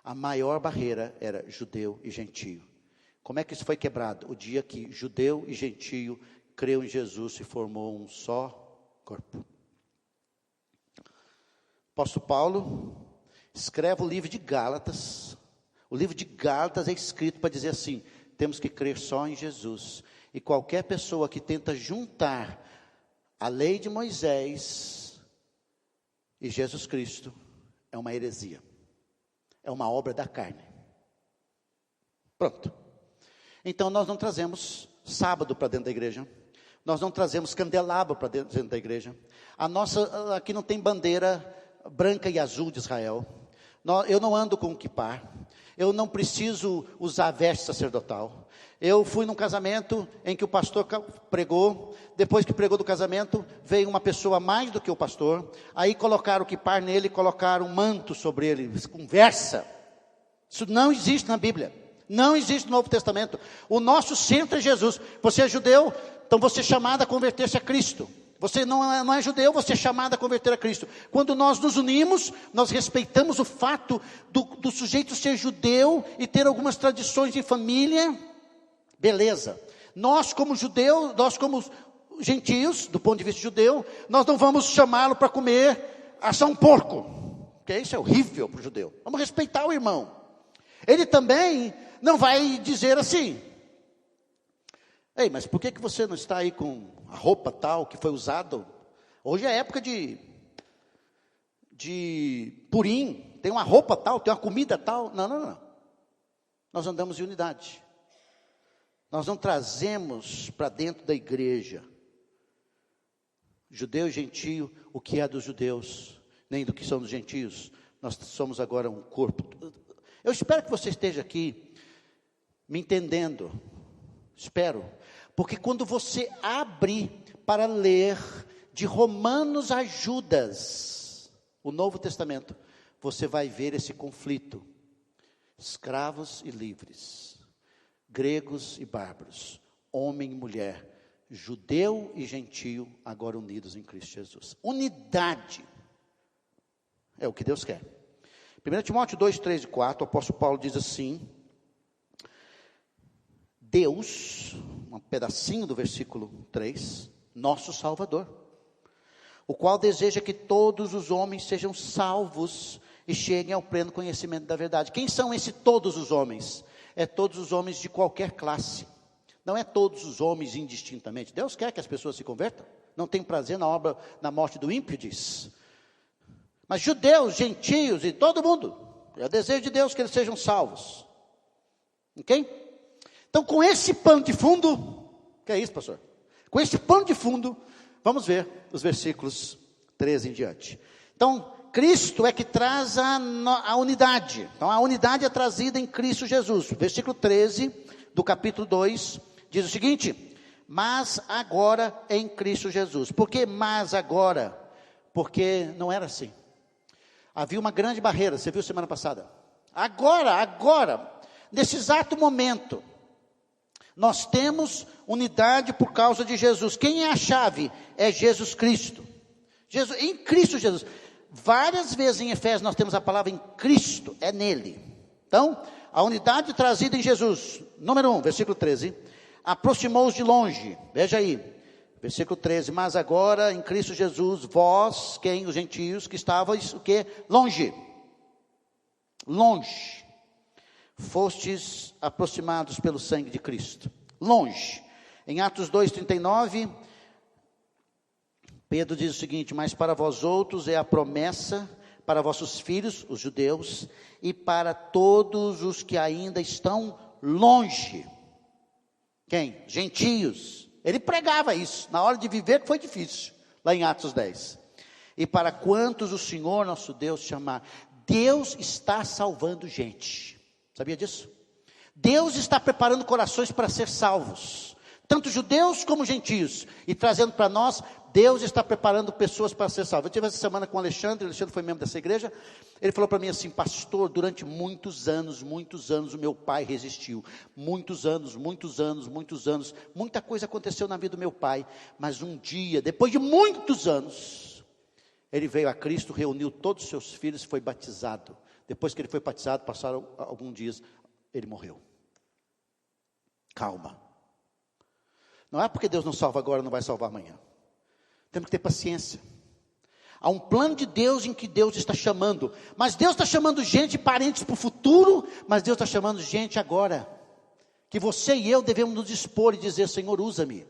A maior barreira era judeu e gentio. Como é que isso foi quebrado? O dia que judeu e gentio creu em Jesus e formou um só corpo. Apóstolo Paulo escreve o livro de Gálatas. O livro de Gálatas é escrito para dizer assim, temos que crer só em Jesus. E qualquer pessoa que tenta juntar a lei de Moisés e Jesus Cristo é uma heresia. É uma obra da carne. Pronto. Então nós não trazemos sábado para dentro da igreja. Nós não trazemos candelabro para dentro da igreja. Aqui não tem bandeira branca e azul de Israel. Eu não ando com kippah. Eu não preciso usar veste sacerdotal. Eu fui num casamento em que o pastor pregou. Depois que pregou do casamento, veio uma pessoa mais do que o pastor. Aí colocaram o kippah nele, colocaram um manto sobre ele. Conversa. Isso não existe na Bíblia. Não existe no Novo Testamento. O nosso centro é Jesus. Você é judeu, então você é chamado a converter-se a Cristo. Você não é judeu, você é chamado a converter a Cristo. Quando nós nos unimos, nós respeitamos o fato do sujeito ser judeu e ter algumas tradições de família. Beleza. Nós como judeus, nós como gentios, do ponto de vista judeu, nós não vamos chamá-lo para comer, assar um porco. Porque isso é horrível para o judeu. Vamos respeitar o irmão. Ele também não vai dizer assim: ei, mas por que você não está aí com a roupa tal que foi usado? Hoje é época de Purim, tem uma roupa tal, tem uma comida tal. Não. Nós andamos em unidade. Nós não trazemos para dentro da igreja, judeu e gentio, o que é dos judeus, nem do que são dos gentios. Nós somos agora um corpo. Eu espero que você esteja aqui me entendendo. Espero. Porque quando você abre para ler de Romanos a Judas, o Novo Testamento, você vai ver esse conflito. Escravos e livres, gregos e bárbaros, homem e mulher, judeu e gentio, agora unidos em Cristo Jesus. Unidade é o que Deus quer. 1 Timóteo 2, 3 e 4, o apóstolo Paulo diz assim: Deus, um pedacinho do versículo 3, nosso Salvador, o qual deseja que todos os homens sejam salvos e cheguem ao pleno conhecimento da verdade. Quem são esses todos os homens? É todos os homens de qualquer classe. Não é todos os homens indistintamente. Deus quer que as pessoas se convertam. Não tem prazer na morte do ímpio, diz. Mas judeus, gentios e todo mundo, é o desejo de Deus que eles sejam salvos. Ok? Então, com esse pano de fundo, que é isso, pastor? Com esse pano de fundo, vamos ver os versículos 13 em diante. Então, Cristo é que traz a unidade. Então, a unidade é trazida em Cristo Jesus. Versículo 13 do capítulo 2 diz o seguinte: mas agora em Cristo Jesus. Por que mas agora? Porque não era assim. Havia uma grande barreira, você viu semana passada. Agora, nesse exato momento, nós temos unidade por causa de Jesus. Quem é a chave? É Jesus Cristo. Em Cristo Jesus. Várias vezes em Efésios nós temos a palavra em Cristo, é nele. Então, a unidade trazida em Jesus. Número 1, versículo 13. Aproximou-os de longe. Veja aí, versículo 13. Mas agora em Cristo Jesus, vós, quem? Os gentios, que estavais, o quê? Longe. Fostes aproximados pelo sangue de Cristo. Longe. Em Atos 2:39, Pedro diz o seguinte: mas para vós outros é a promessa, para vossos filhos, os judeus, e para todos os que ainda estão longe. Quem? Gentios. Ele pregava isso, na hora de viver que foi difícil, lá em Atos 10. E para quantos o Senhor nosso Deus chamar. Deus está salvando gente. Sabia disso? Deus está preparando corações para ser salvos, tanto judeus como gentios, e trazendo para nós, Deus está preparando pessoas para ser salvas. Eu tive essa semana com o Alexandre foi membro dessa igreja. Ele falou para mim assim: pastor, durante muitos anos o meu pai resistiu, muitos anos, muita coisa aconteceu na vida do meu pai, mas um dia, depois de muitos anos, ele veio a Cristo, reuniu todos os seus filhos e foi batizado. Depois que ele foi batizado, passaram alguns dias, ele morreu. Calma. Não é porque Deus não salva agora, não vai salvar amanhã. Temos que ter paciência. Há um plano de Deus em que Deus está chamando. Mas Deus está chamando gente, parentes para o futuro. Mas Deus está chamando gente agora. Que você e eu devemos nos dispor e dizer: Senhor, usa-me.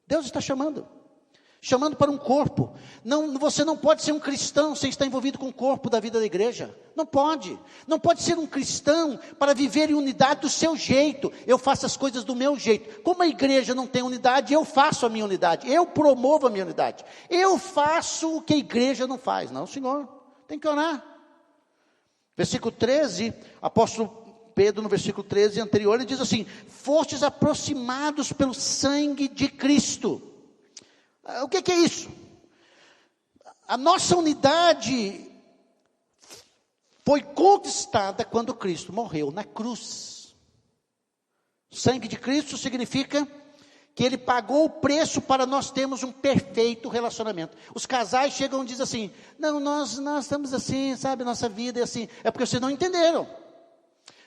Deus está chamando. Chamando para um corpo. Você não pode ser um cristão sem estar envolvido com o corpo da vida da igreja. Não pode. Não pode ser um cristão para viver em unidade do seu jeito. Eu faço as coisas do meu jeito. Como a igreja não tem unidade, eu faço a minha unidade. Eu promovo a minha unidade. Eu faço o que a igreja não faz. Não, Senhor. Tem que orar. Versículo 13, apóstolo Pedro, no versículo 13 anterior, ele diz assim: fostes aproximados pelo sangue de Cristo. O que é isso? A nossa unidade foi conquistada quando Cristo morreu na cruz. O sangue de Cristo significa que Ele pagou o preço para nós termos um perfeito relacionamento. Os casais chegam e dizem assim, não, nós estamos assim, sabe, nossa vida é assim. É porque vocês não entenderam.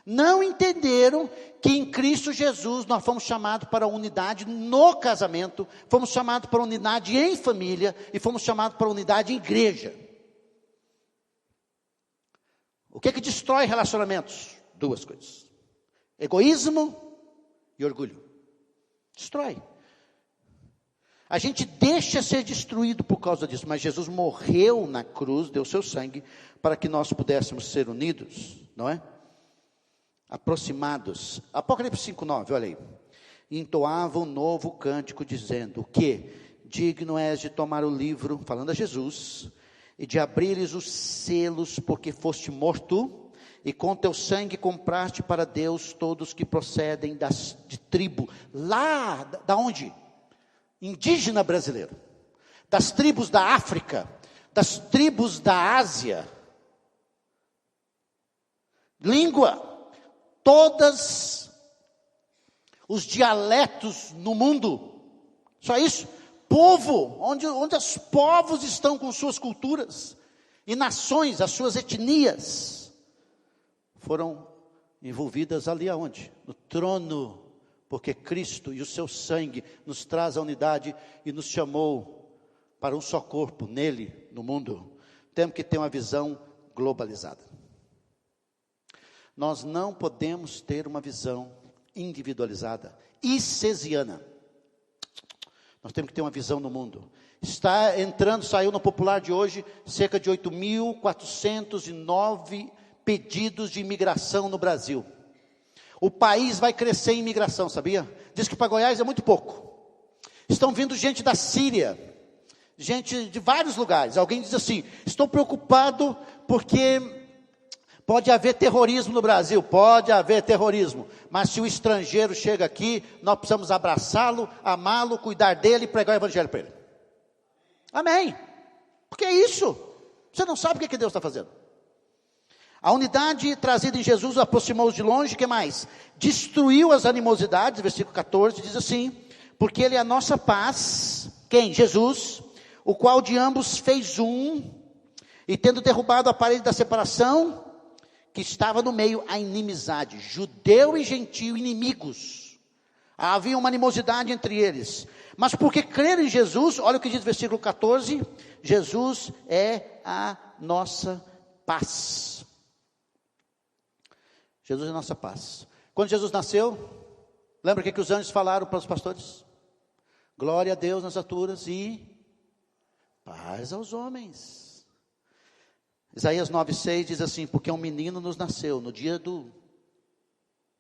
Não entenderam que em Cristo Jesus nós fomos chamados para a unidade no casamento, fomos chamados para a unidade em família e fomos chamados para a unidade em igreja. O que destrói relacionamentos? Duas coisas: egoísmo e orgulho. Destrói. A gente deixa ser destruído por causa disso, mas Jesus morreu na cruz, deu seu sangue, para que nós pudéssemos ser unidos, não é? Aproximados. Apocalipse 5:9, olha aí. Entoava um novo cântico dizendo, o que? Digno és de tomar o livro, falando a Jesus, e de abrir-lhes os selos, porque foste morto, e com teu sangue compraste para Deus todos que procedem de tribo, lá, da onde? Indígena brasileiro, das tribos da África, das tribos da Ásia, língua, todos os dialetos no mundo, só isso, povo, onde os povos estão com suas culturas, e nações, as suas etnias, foram envolvidas ali aonde? No trono, porque Cristo e o seu sangue nos traz a unidade e nos chamou para um só corpo, nele, no mundo. Temos que ter uma visão globalizada. Nós não podemos ter uma visão individualizada, icesiana. Nós temos que ter uma visão no mundo. Está entrando, saiu no Popular de hoje, cerca de 8.409 pedidos de imigração no Brasil. O país vai crescer em imigração, sabia? Diz que para Goiás é muito pouco. Estão vindo gente da Síria, gente de vários lugares. Alguém diz assim, estou preocupado porque pode haver terrorismo no Brasil. Pode haver terrorismo, mas se o estrangeiro chega aqui, nós precisamos abraçá-lo, amá-lo, cuidar dele e pregar o evangelho para ele. Amém. Porque é isso. Você não sabe o que Deus está fazendo. A unidade trazida em Jesus aproximou-os de longe, o que mais? Destruiu as animosidades, versículo 14, diz assim, porque Ele é a nossa paz, quem? Jesus, o qual de ambos fez um, e tendo derrubado a parede da separação, que estava no meio, a inimizade, judeu e gentio, inimigos, havia uma animosidade entre eles, mas porque creram em Jesus, olha o que diz o versículo 14, Jesus é a nossa paz. Jesus é a nossa paz. Quando Jesus nasceu, lembra o que os anjos falaram para os pastores? Glória a Deus nas alturas e paz aos homens. Isaías 9:6 diz assim, porque um menino nos nasceu, no dia do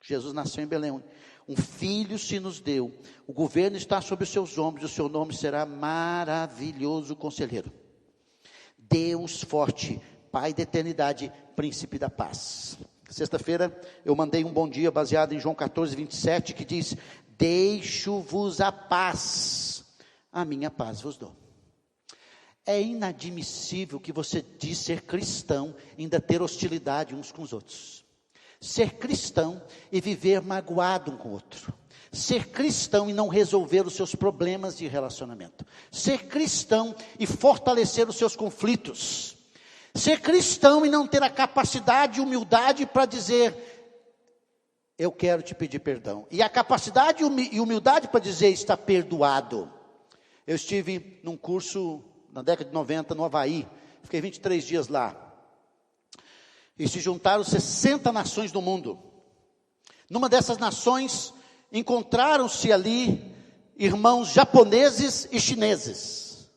Jesus nasceu em Belém, um filho se nos deu, o governo está sobre os seus ombros, o seu nome será maravilhoso conselheiro, Deus forte, Pai da eternidade, príncipe da paz. Sexta-feira eu mandei um bom dia baseado em João 14:27, que diz, deixo-vos a paz, a minha paz vos dou. É inadmissível que você diz ser cristão e ainda ter hostilidade uns com os outros. Ser cristão e viver magoado um com o outro. Ser cristão e não resolver os seus problemas de relacionamento. Ser cristão e fortalecer os seus conflitos. Ser cristão e não ter a capacidade e humildade para dizer, eu quero te pedir perdão. E a capacidade e humildade para dizer, está perdoado. Eu estive num curso na década de 90 no Havaí, fiquei 23 dias lá. E se juntaram 60 nações do mundo. Numa dessas nações, encontraram-se ali irmãos japoneses e chineses.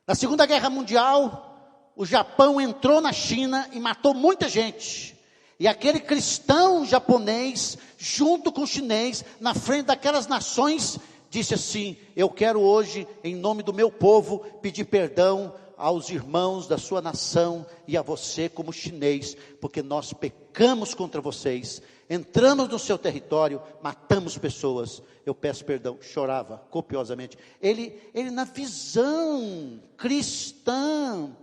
Na Segunda Guerra Mundial, o Japão entrou na China e matou muita gente. E aquele cristão japonês, junto com o chinês, na frente daquelas nações, disse assim, eu quero hoje, em nome do meu povo, pedir perdão aos irmãos da sua nação e a você como chinês, porque nós pecamos contra vocês, entramos no seu território, matamos pessoas, eu peço perdão. Chorava copiosamente. Ele na visão cristã,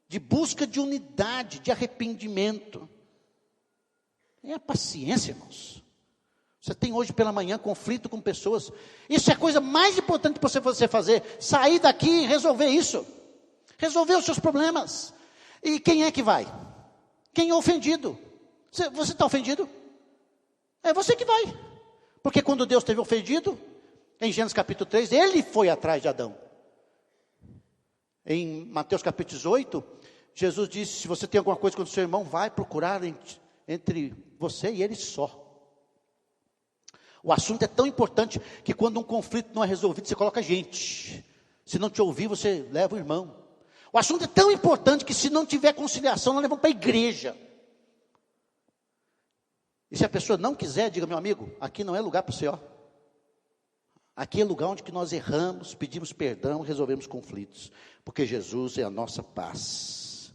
de busca de unidade, de arrependimento. Tenha paciência, irmãos. Você tem hoje pela manhã conflito com pessoas. Isso é a coisa mais importante para você fazer. Sair daqui e resolver isso. Resolver os seus problemas. E quem é que vai? Quem é ofendido? Você está ofendido? É você que vai. Porque quando Deus esteve ofendido, em Gênesis capítulo 3, ele foi atrás de Adão. Em Mateus capítulo 18, Jesus disse, se você tem alguma coisa contra o seu irmão, vai procurar entre você e ele só. O assunto é tão importante que quando um conflito não é resolvido, você coloca gente. Se não te ouvir, você leva o irmão. O assunto é tão importante que se não tiver conciliação, nós levamos para a igreja. E se a pessoa não quiser, diga, meu amigo, aqui não é lugar para você, ó. Aqui é lugar onde que nós erramos, pedimos perdão, resolvemos conflitos. Porque Jesus é a nossa paz.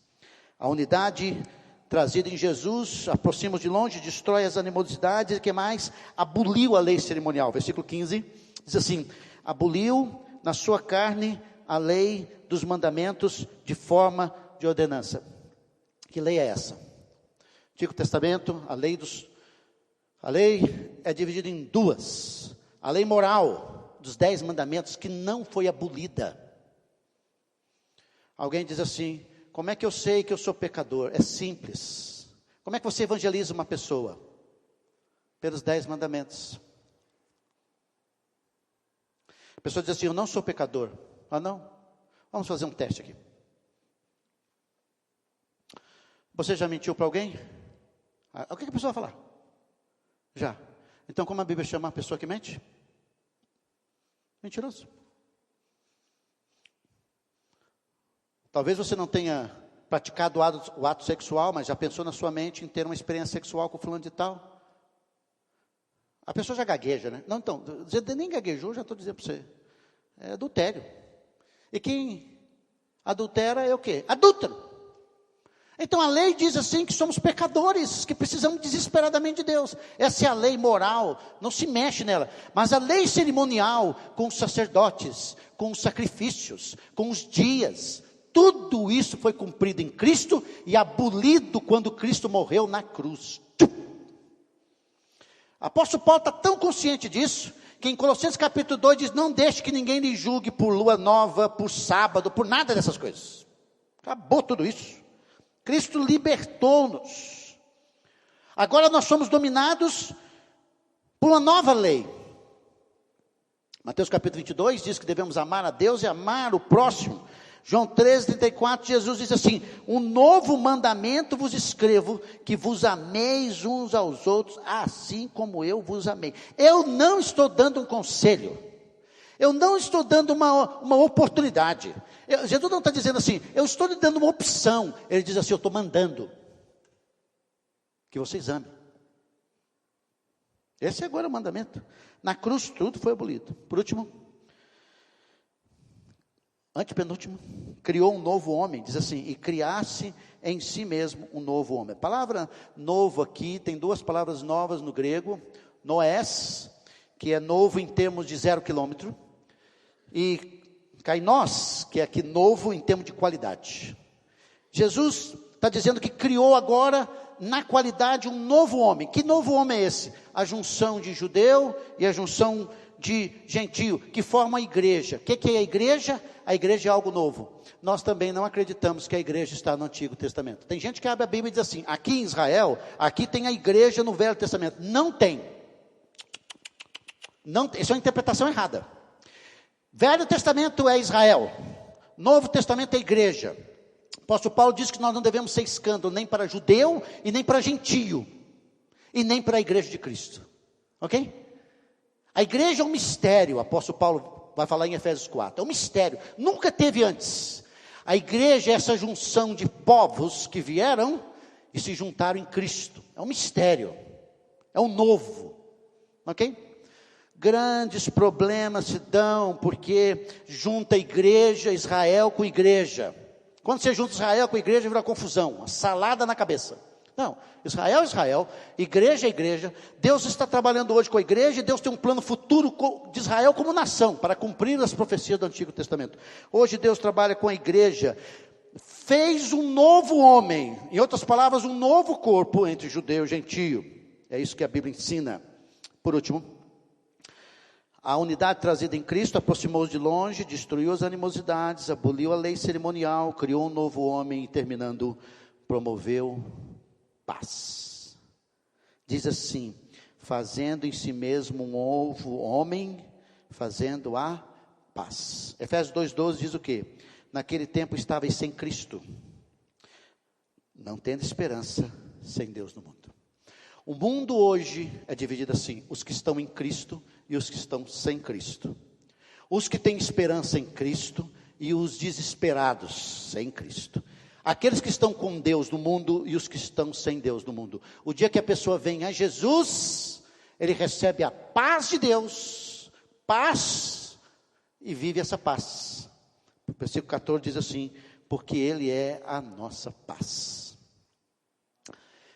A unidade trazida em Jesus, aproxima de longe, destrói as animosidades, e que mais? Aboliu a lei cerimonial. Versículo 15, diz assim, aboliu na sua carne a lei dos mandamentos de forma de ordenança. Que lei é essa? Antigo Testamento, a lei é dividida em duas. A lei moral dos 10 mandamentos que não foi abolida. Alguém diz assim, como é que eu sei que eu sou pecador? É simples. Como é que você evangeliza uma pessoa? Pelos 10 mandamentos. A pessoa diz assim, eu não sou pecador. Ah, não? Vamos fazer um teste aqui. Você já mentiu para alguém? O que a pessoa vai falar? Já. Então, como a Bíblia chama a pessoa que mente? Mentiroso. Talvez você não tenha praticado o ato sexual, mas já pensou na sua mente em ter uma experiência sexual com fulano de tal? A pessoa já gagueja, né? Não, então, você nem gaguejou, já estou dizendo para você. É adultério. E quem adultera é o quê? Adúltero. Então a lei diz assim que somos pecadores, que precisamos desesperadamente de Deus. Essa é a lei moral, não se mexe nela. Mas a lei cerimonial, com os sacerdotes, com os sacrifícios, com os dias, tudo isso foi cumprido em Cristo e abolido quando Cristo morreu na cruz. Apóstolo Paulo está tão consciente disso, que em Colossenses capítulo 2 diz, não deixe que ninguém lhe julgue por lua nova, por sábado, por nada dessas coisas. Acabou tudo isso. Cristo libertou-nos. Agora nós somos dominados por uma nova lei. Mateus capítulo 22 diz que devemos amar a Deus e amar o próximo. João 13:34, Jesus diz assim, um novo mandamento vos escrevo, que vos ameis uns aos outros, assim como eu vos amei. Eu não estou dando um conselho, eu não estou dando uma oportunidade. Jesus não está dizendo assim, eu estou lhe dando uma opção. Ele diz assim, eu estou mandando que vocês amem. Esse é agora o mandamento. Na cruz tudo foi abolido. Por último, antepenúltimo, criou um novo homem, diz assim, e criasse em si mesmo um novo homem. A palavra novo aqui, tem duas palavras novas no grego, noés, que é novo em termos de 0 quilômetro, e kainos, que é aqui novo em termos de qualidade. Jesus está dizendo que criou agora, na qualidade, um novo homem. Que novo homem é esse? A junção de judeu e a junção de gentio, que forma a igreja. O que é a igreja? A igreja é algo novo. Nós também não acreditamos que a igreja está no Antigo Testamento. Tem gente que abre a Bíblia e diz assim, aqui em Israel, aqui tem a igreja no Velho Testamento. Não tem. Não, isso é uma interpretação errada. Velho Testamento é Israel, Novo Testamento é igreja. O apóstolo Paulo diz que nós não devemos ser escândalo, nem para judeu, e nem para gentio, e nem para a igreja de Cristo, ok? A igreja é um mistério, o apóstolo Paulo vai falar em Efésios 4, é um mistério, nunca teve antes. A igreja é essa junção de povos que vieram e se juntaram em Cristo, é um mistério, é um novo, ok? Grandes problemas se dão porque junta a igreja, Israel com igreja. Quando você junta Israel com igreja, vira confusão, uma salada na cabeça. Não, Israel é Israel, igreja é igreja. Deus está trabalhando hoje com a igreja e Deus tem um plano futuro de Israel como nação, para cumprir as profecias do Antigo Testamento. Hoje Deus trabalha com a igreja, fez um novo homem, em outras palavras, um novo corpo entre judeu e gentio. É isso que a Bíblia ensina. por último, a unidade trazida em Cristo aproximou-os de longe, destruiu as animosidades, aboliu a lei cerimonial, criou um novo homem e, terminando, promoveu paz. Diz assim: fazendo em si mesmo um novo homem, fazendo a paz. Efésios 2,12 diz o quê? Naquele tempo estavais sem Cristo, não tendo esperança, sem Deus no mundo. O mundo hoje é dividido assim: os que estão em Cristo e os que estão sem Cristo. Os que têm esperança em Cristo e os desesperados sem Cristo. Aqueles que estão com Deus no mundo e os que estão sem Deus no mundo. O dia que a pessoa vem a Jesus, ele recebe a paz de Deus, paz, e vive essa paz. O versículo 14 diz assim: porque Ele é a nossa paz.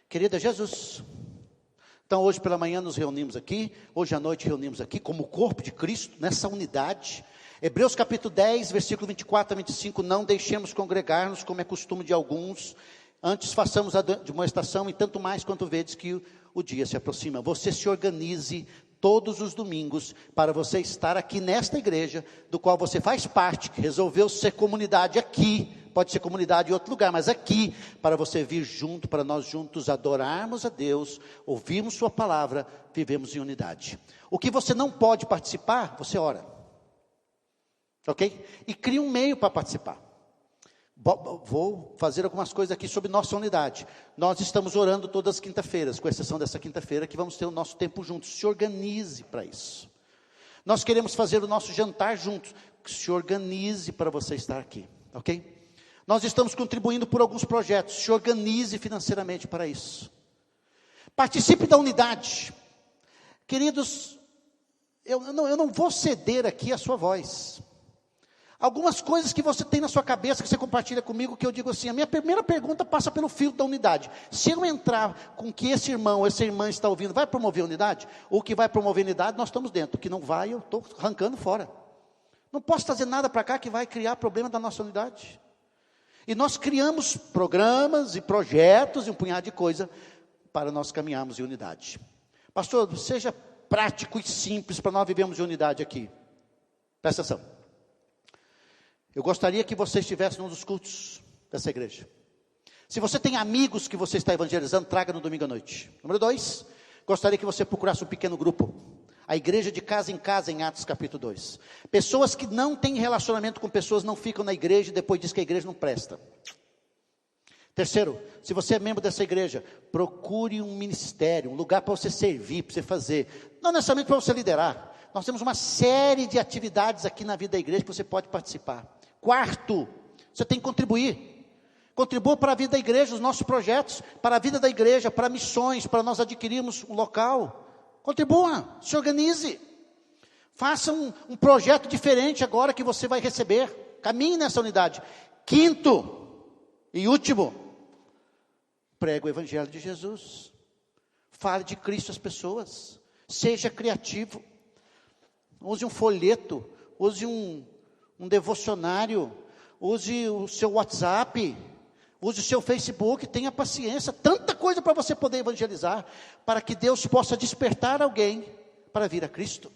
Querida, Jesus. Então hoje pela manhã nos reunimos aqui, hoje à noite reunimos aqui como corpo de Cristo, nessa unidade. Hebreus capítulo 10, versículo 24 a 25, não deixemos congregar-nos como é costume de alguns, antes façamos a demonstração e tanto mais quanto vedes que o dia se aproxima. Você se organize todos os domingos para você estar aqui nesta igreja, do qual você faz parte, que resolveu ser comunidade aqui, pode ser comunidade em outro lugar, mas aqui, para você vir junto, para nós juntos adorarmos a Deus, ouvirmos sua palavra, vivemos em unidade. O que você não pode participar, você ora, ok? E cria um meio para participar. Vou fazer algumas coisas aqui sobre nossa unidade. Nós estamos orando todas as quinta-feiras, com exceção dessa quinta-feira, que vamos ter o nosso tempo juntos. Se organize para isso. Nós queremos fazer o nosso jantar juntos. Se organize para você estar aqui, ok? Nós estamos contribuindo por alguns projetos. Se organize financeiramente para isso. Participe da unidade. Queridos, eu não vou ceder aqui a sua voz. Algumas coisas que você tem na sua cabeça, que você compartilha comigo, que eu digo assim, a minha primeira pergunta passa pelo filtro da unidade. Se eu entrar com que esse irmão ou essa irmã está ouvindo, vai promover unidade? Ou que vai promover unidade, nós estamos dentro. O que não vai, eu estou arrancando fora. Não posso trazer nada para cá que vai criar problema da nossa unidade. E nós criamos programas e projetos e um punhado de coisa para nós caminharmos em unidade. Pastor, seja prático e simples para nós vivermos em unidade aqui. Presta atenção. Eu gostaria que você estivesse num dos cultos dessa igreja. Se você tem amigos que você está evangelizando, traga no domingo à noite. Número 2, gostaria que você procurasse um pequeno grupo. A igreja de casa em Atos capítulo 2. Pessoas que não têm relacionamento com pessoas, não ficam na igreja e depois diz que a igreja não presta. Terceiro, se você é membro dessa igreja, procure um ministério, um lugar para você servir, para você fazer. Não necessariamente para você liderar. Nós temos uma série de atividades aqui na vida da igreja que você pode participar. Quarto, você tem que contribuir. Contribua para a vida da igreja, os nossos projetos, para a vida da igreja, para missões, para nós adquirirmos um local. Contribua, se organize. Faça um projeto diferente agora que você vai receber. Caminhe nessa unidade. Quinto e último, pregue o evangelho de Jesus. Fale de Cristo às pessoas. Seja criativo. Use um folheto, use um devocionário, use o seu WhatsApp, use o seu Facebook, tenha paciência, tanta coisa para você poder evangelizar, para que Deus possa despertar alguém para vir a Cristo.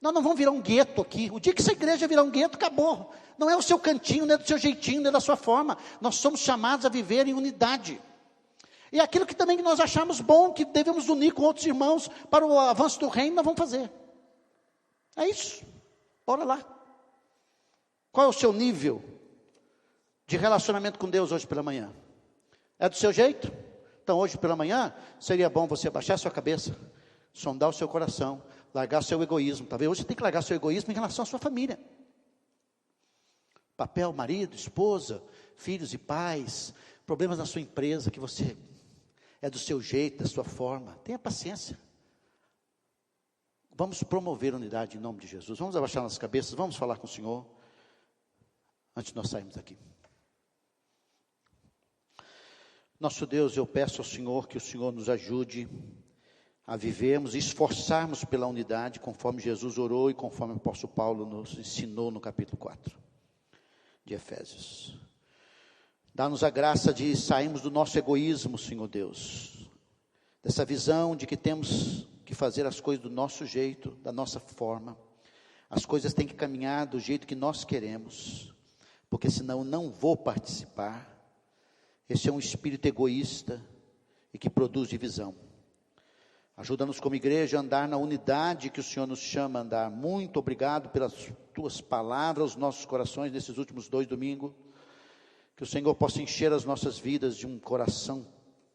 Nós não vamos virar um gueto aqui. O dia que essa igreja virar um gueto, acabou. Não é o seu cantinho, não é do seu jeitinho, não é da sua forma. Nós somos chamados a viver em unidade. E aquilo que também nós achamos bom, que devemos unir com outros irmãos para o avanço do reino, nós vamos fazer. É isso. Bora lá. Qual é o seu nível de relacionamento com Deus hoje pela manhã? É do seu jeito? Então hoje pela manhã, seria bom você abaixar sua cabeça, sondar o seu coração, largar o seu egoísmo. Talvez hoje você tem que largar o seu egoísmo em relação à sua família. Papel, marido, esposa, filhos e pais, problemas na sua empresa, que você é do seu jeito, da sua forma. Tenha paciência. Vamos promover a unidade em nome de Jesus. Vamos abaixar nossas cabeças, vamos falar com o Senhor, antes de nós sairmos daqui. Nosso Deus, eu peço ao Senhor que o Senhor nos ajude a vivermos e esforçarmos pela unidade, conforme Jesus orou e conforme o apóstolo Paulo nos ensinou no capítulo 4 de Efésios. Dá-nos a graça de sairmos do nosso egoísmo, Senhor Deus, dessa visão de que temos que fazer as coisas do nosso jeito, da nossa forma. As coisas têm que caminhar do jeito que nós queremos, porque senão eu não vou participar. Esse é um espírito egoísta e que produz divisão. Ajuda-nos como igreja a andar na unidade que o Senhor nos chama a andar. Muito obrigado pelas tuas palavras aos nossos corações nesses últimos 2 domingos. Que o Senhor possa encher as nossas vidas de um coração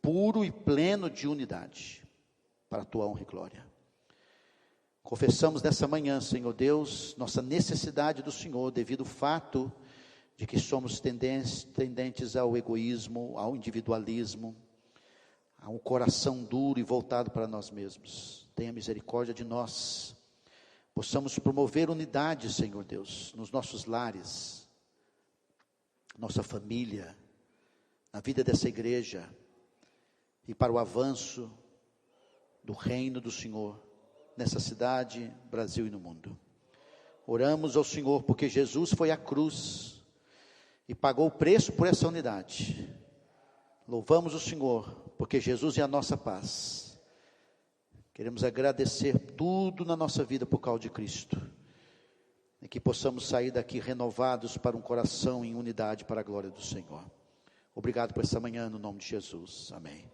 puro e pleno de unidade, para a tua honra e glória. Confessamos nessa manhã, Senhor Deus, nossa necessidade do Senhor, devido ao fato de que somos tendentes ao egoísmo, ao individualismo, a um coração duro e voltado para nós mesmos. Tenha misericórdia de nós, possamos promover unidade, Senhor Deus, nos nossos lares, nossa família, na vida dessa igreja, e para o avanço do reino do Senhor, nessa cidade, Brasil e no mundo. Oramos ao Senhor, porque Jesus foi à cruz, e pagou o preço por essa unidade. Louvamos o Senhor, porque Jesus é a nossa paz. Queremos agradecer tudo na nossa vida por causa de Cristo, e que possamos sair daqui renovados para um coração em unidade para a glória do Senhor. Obrigado por essa manhã, no nome de Jesus, amém.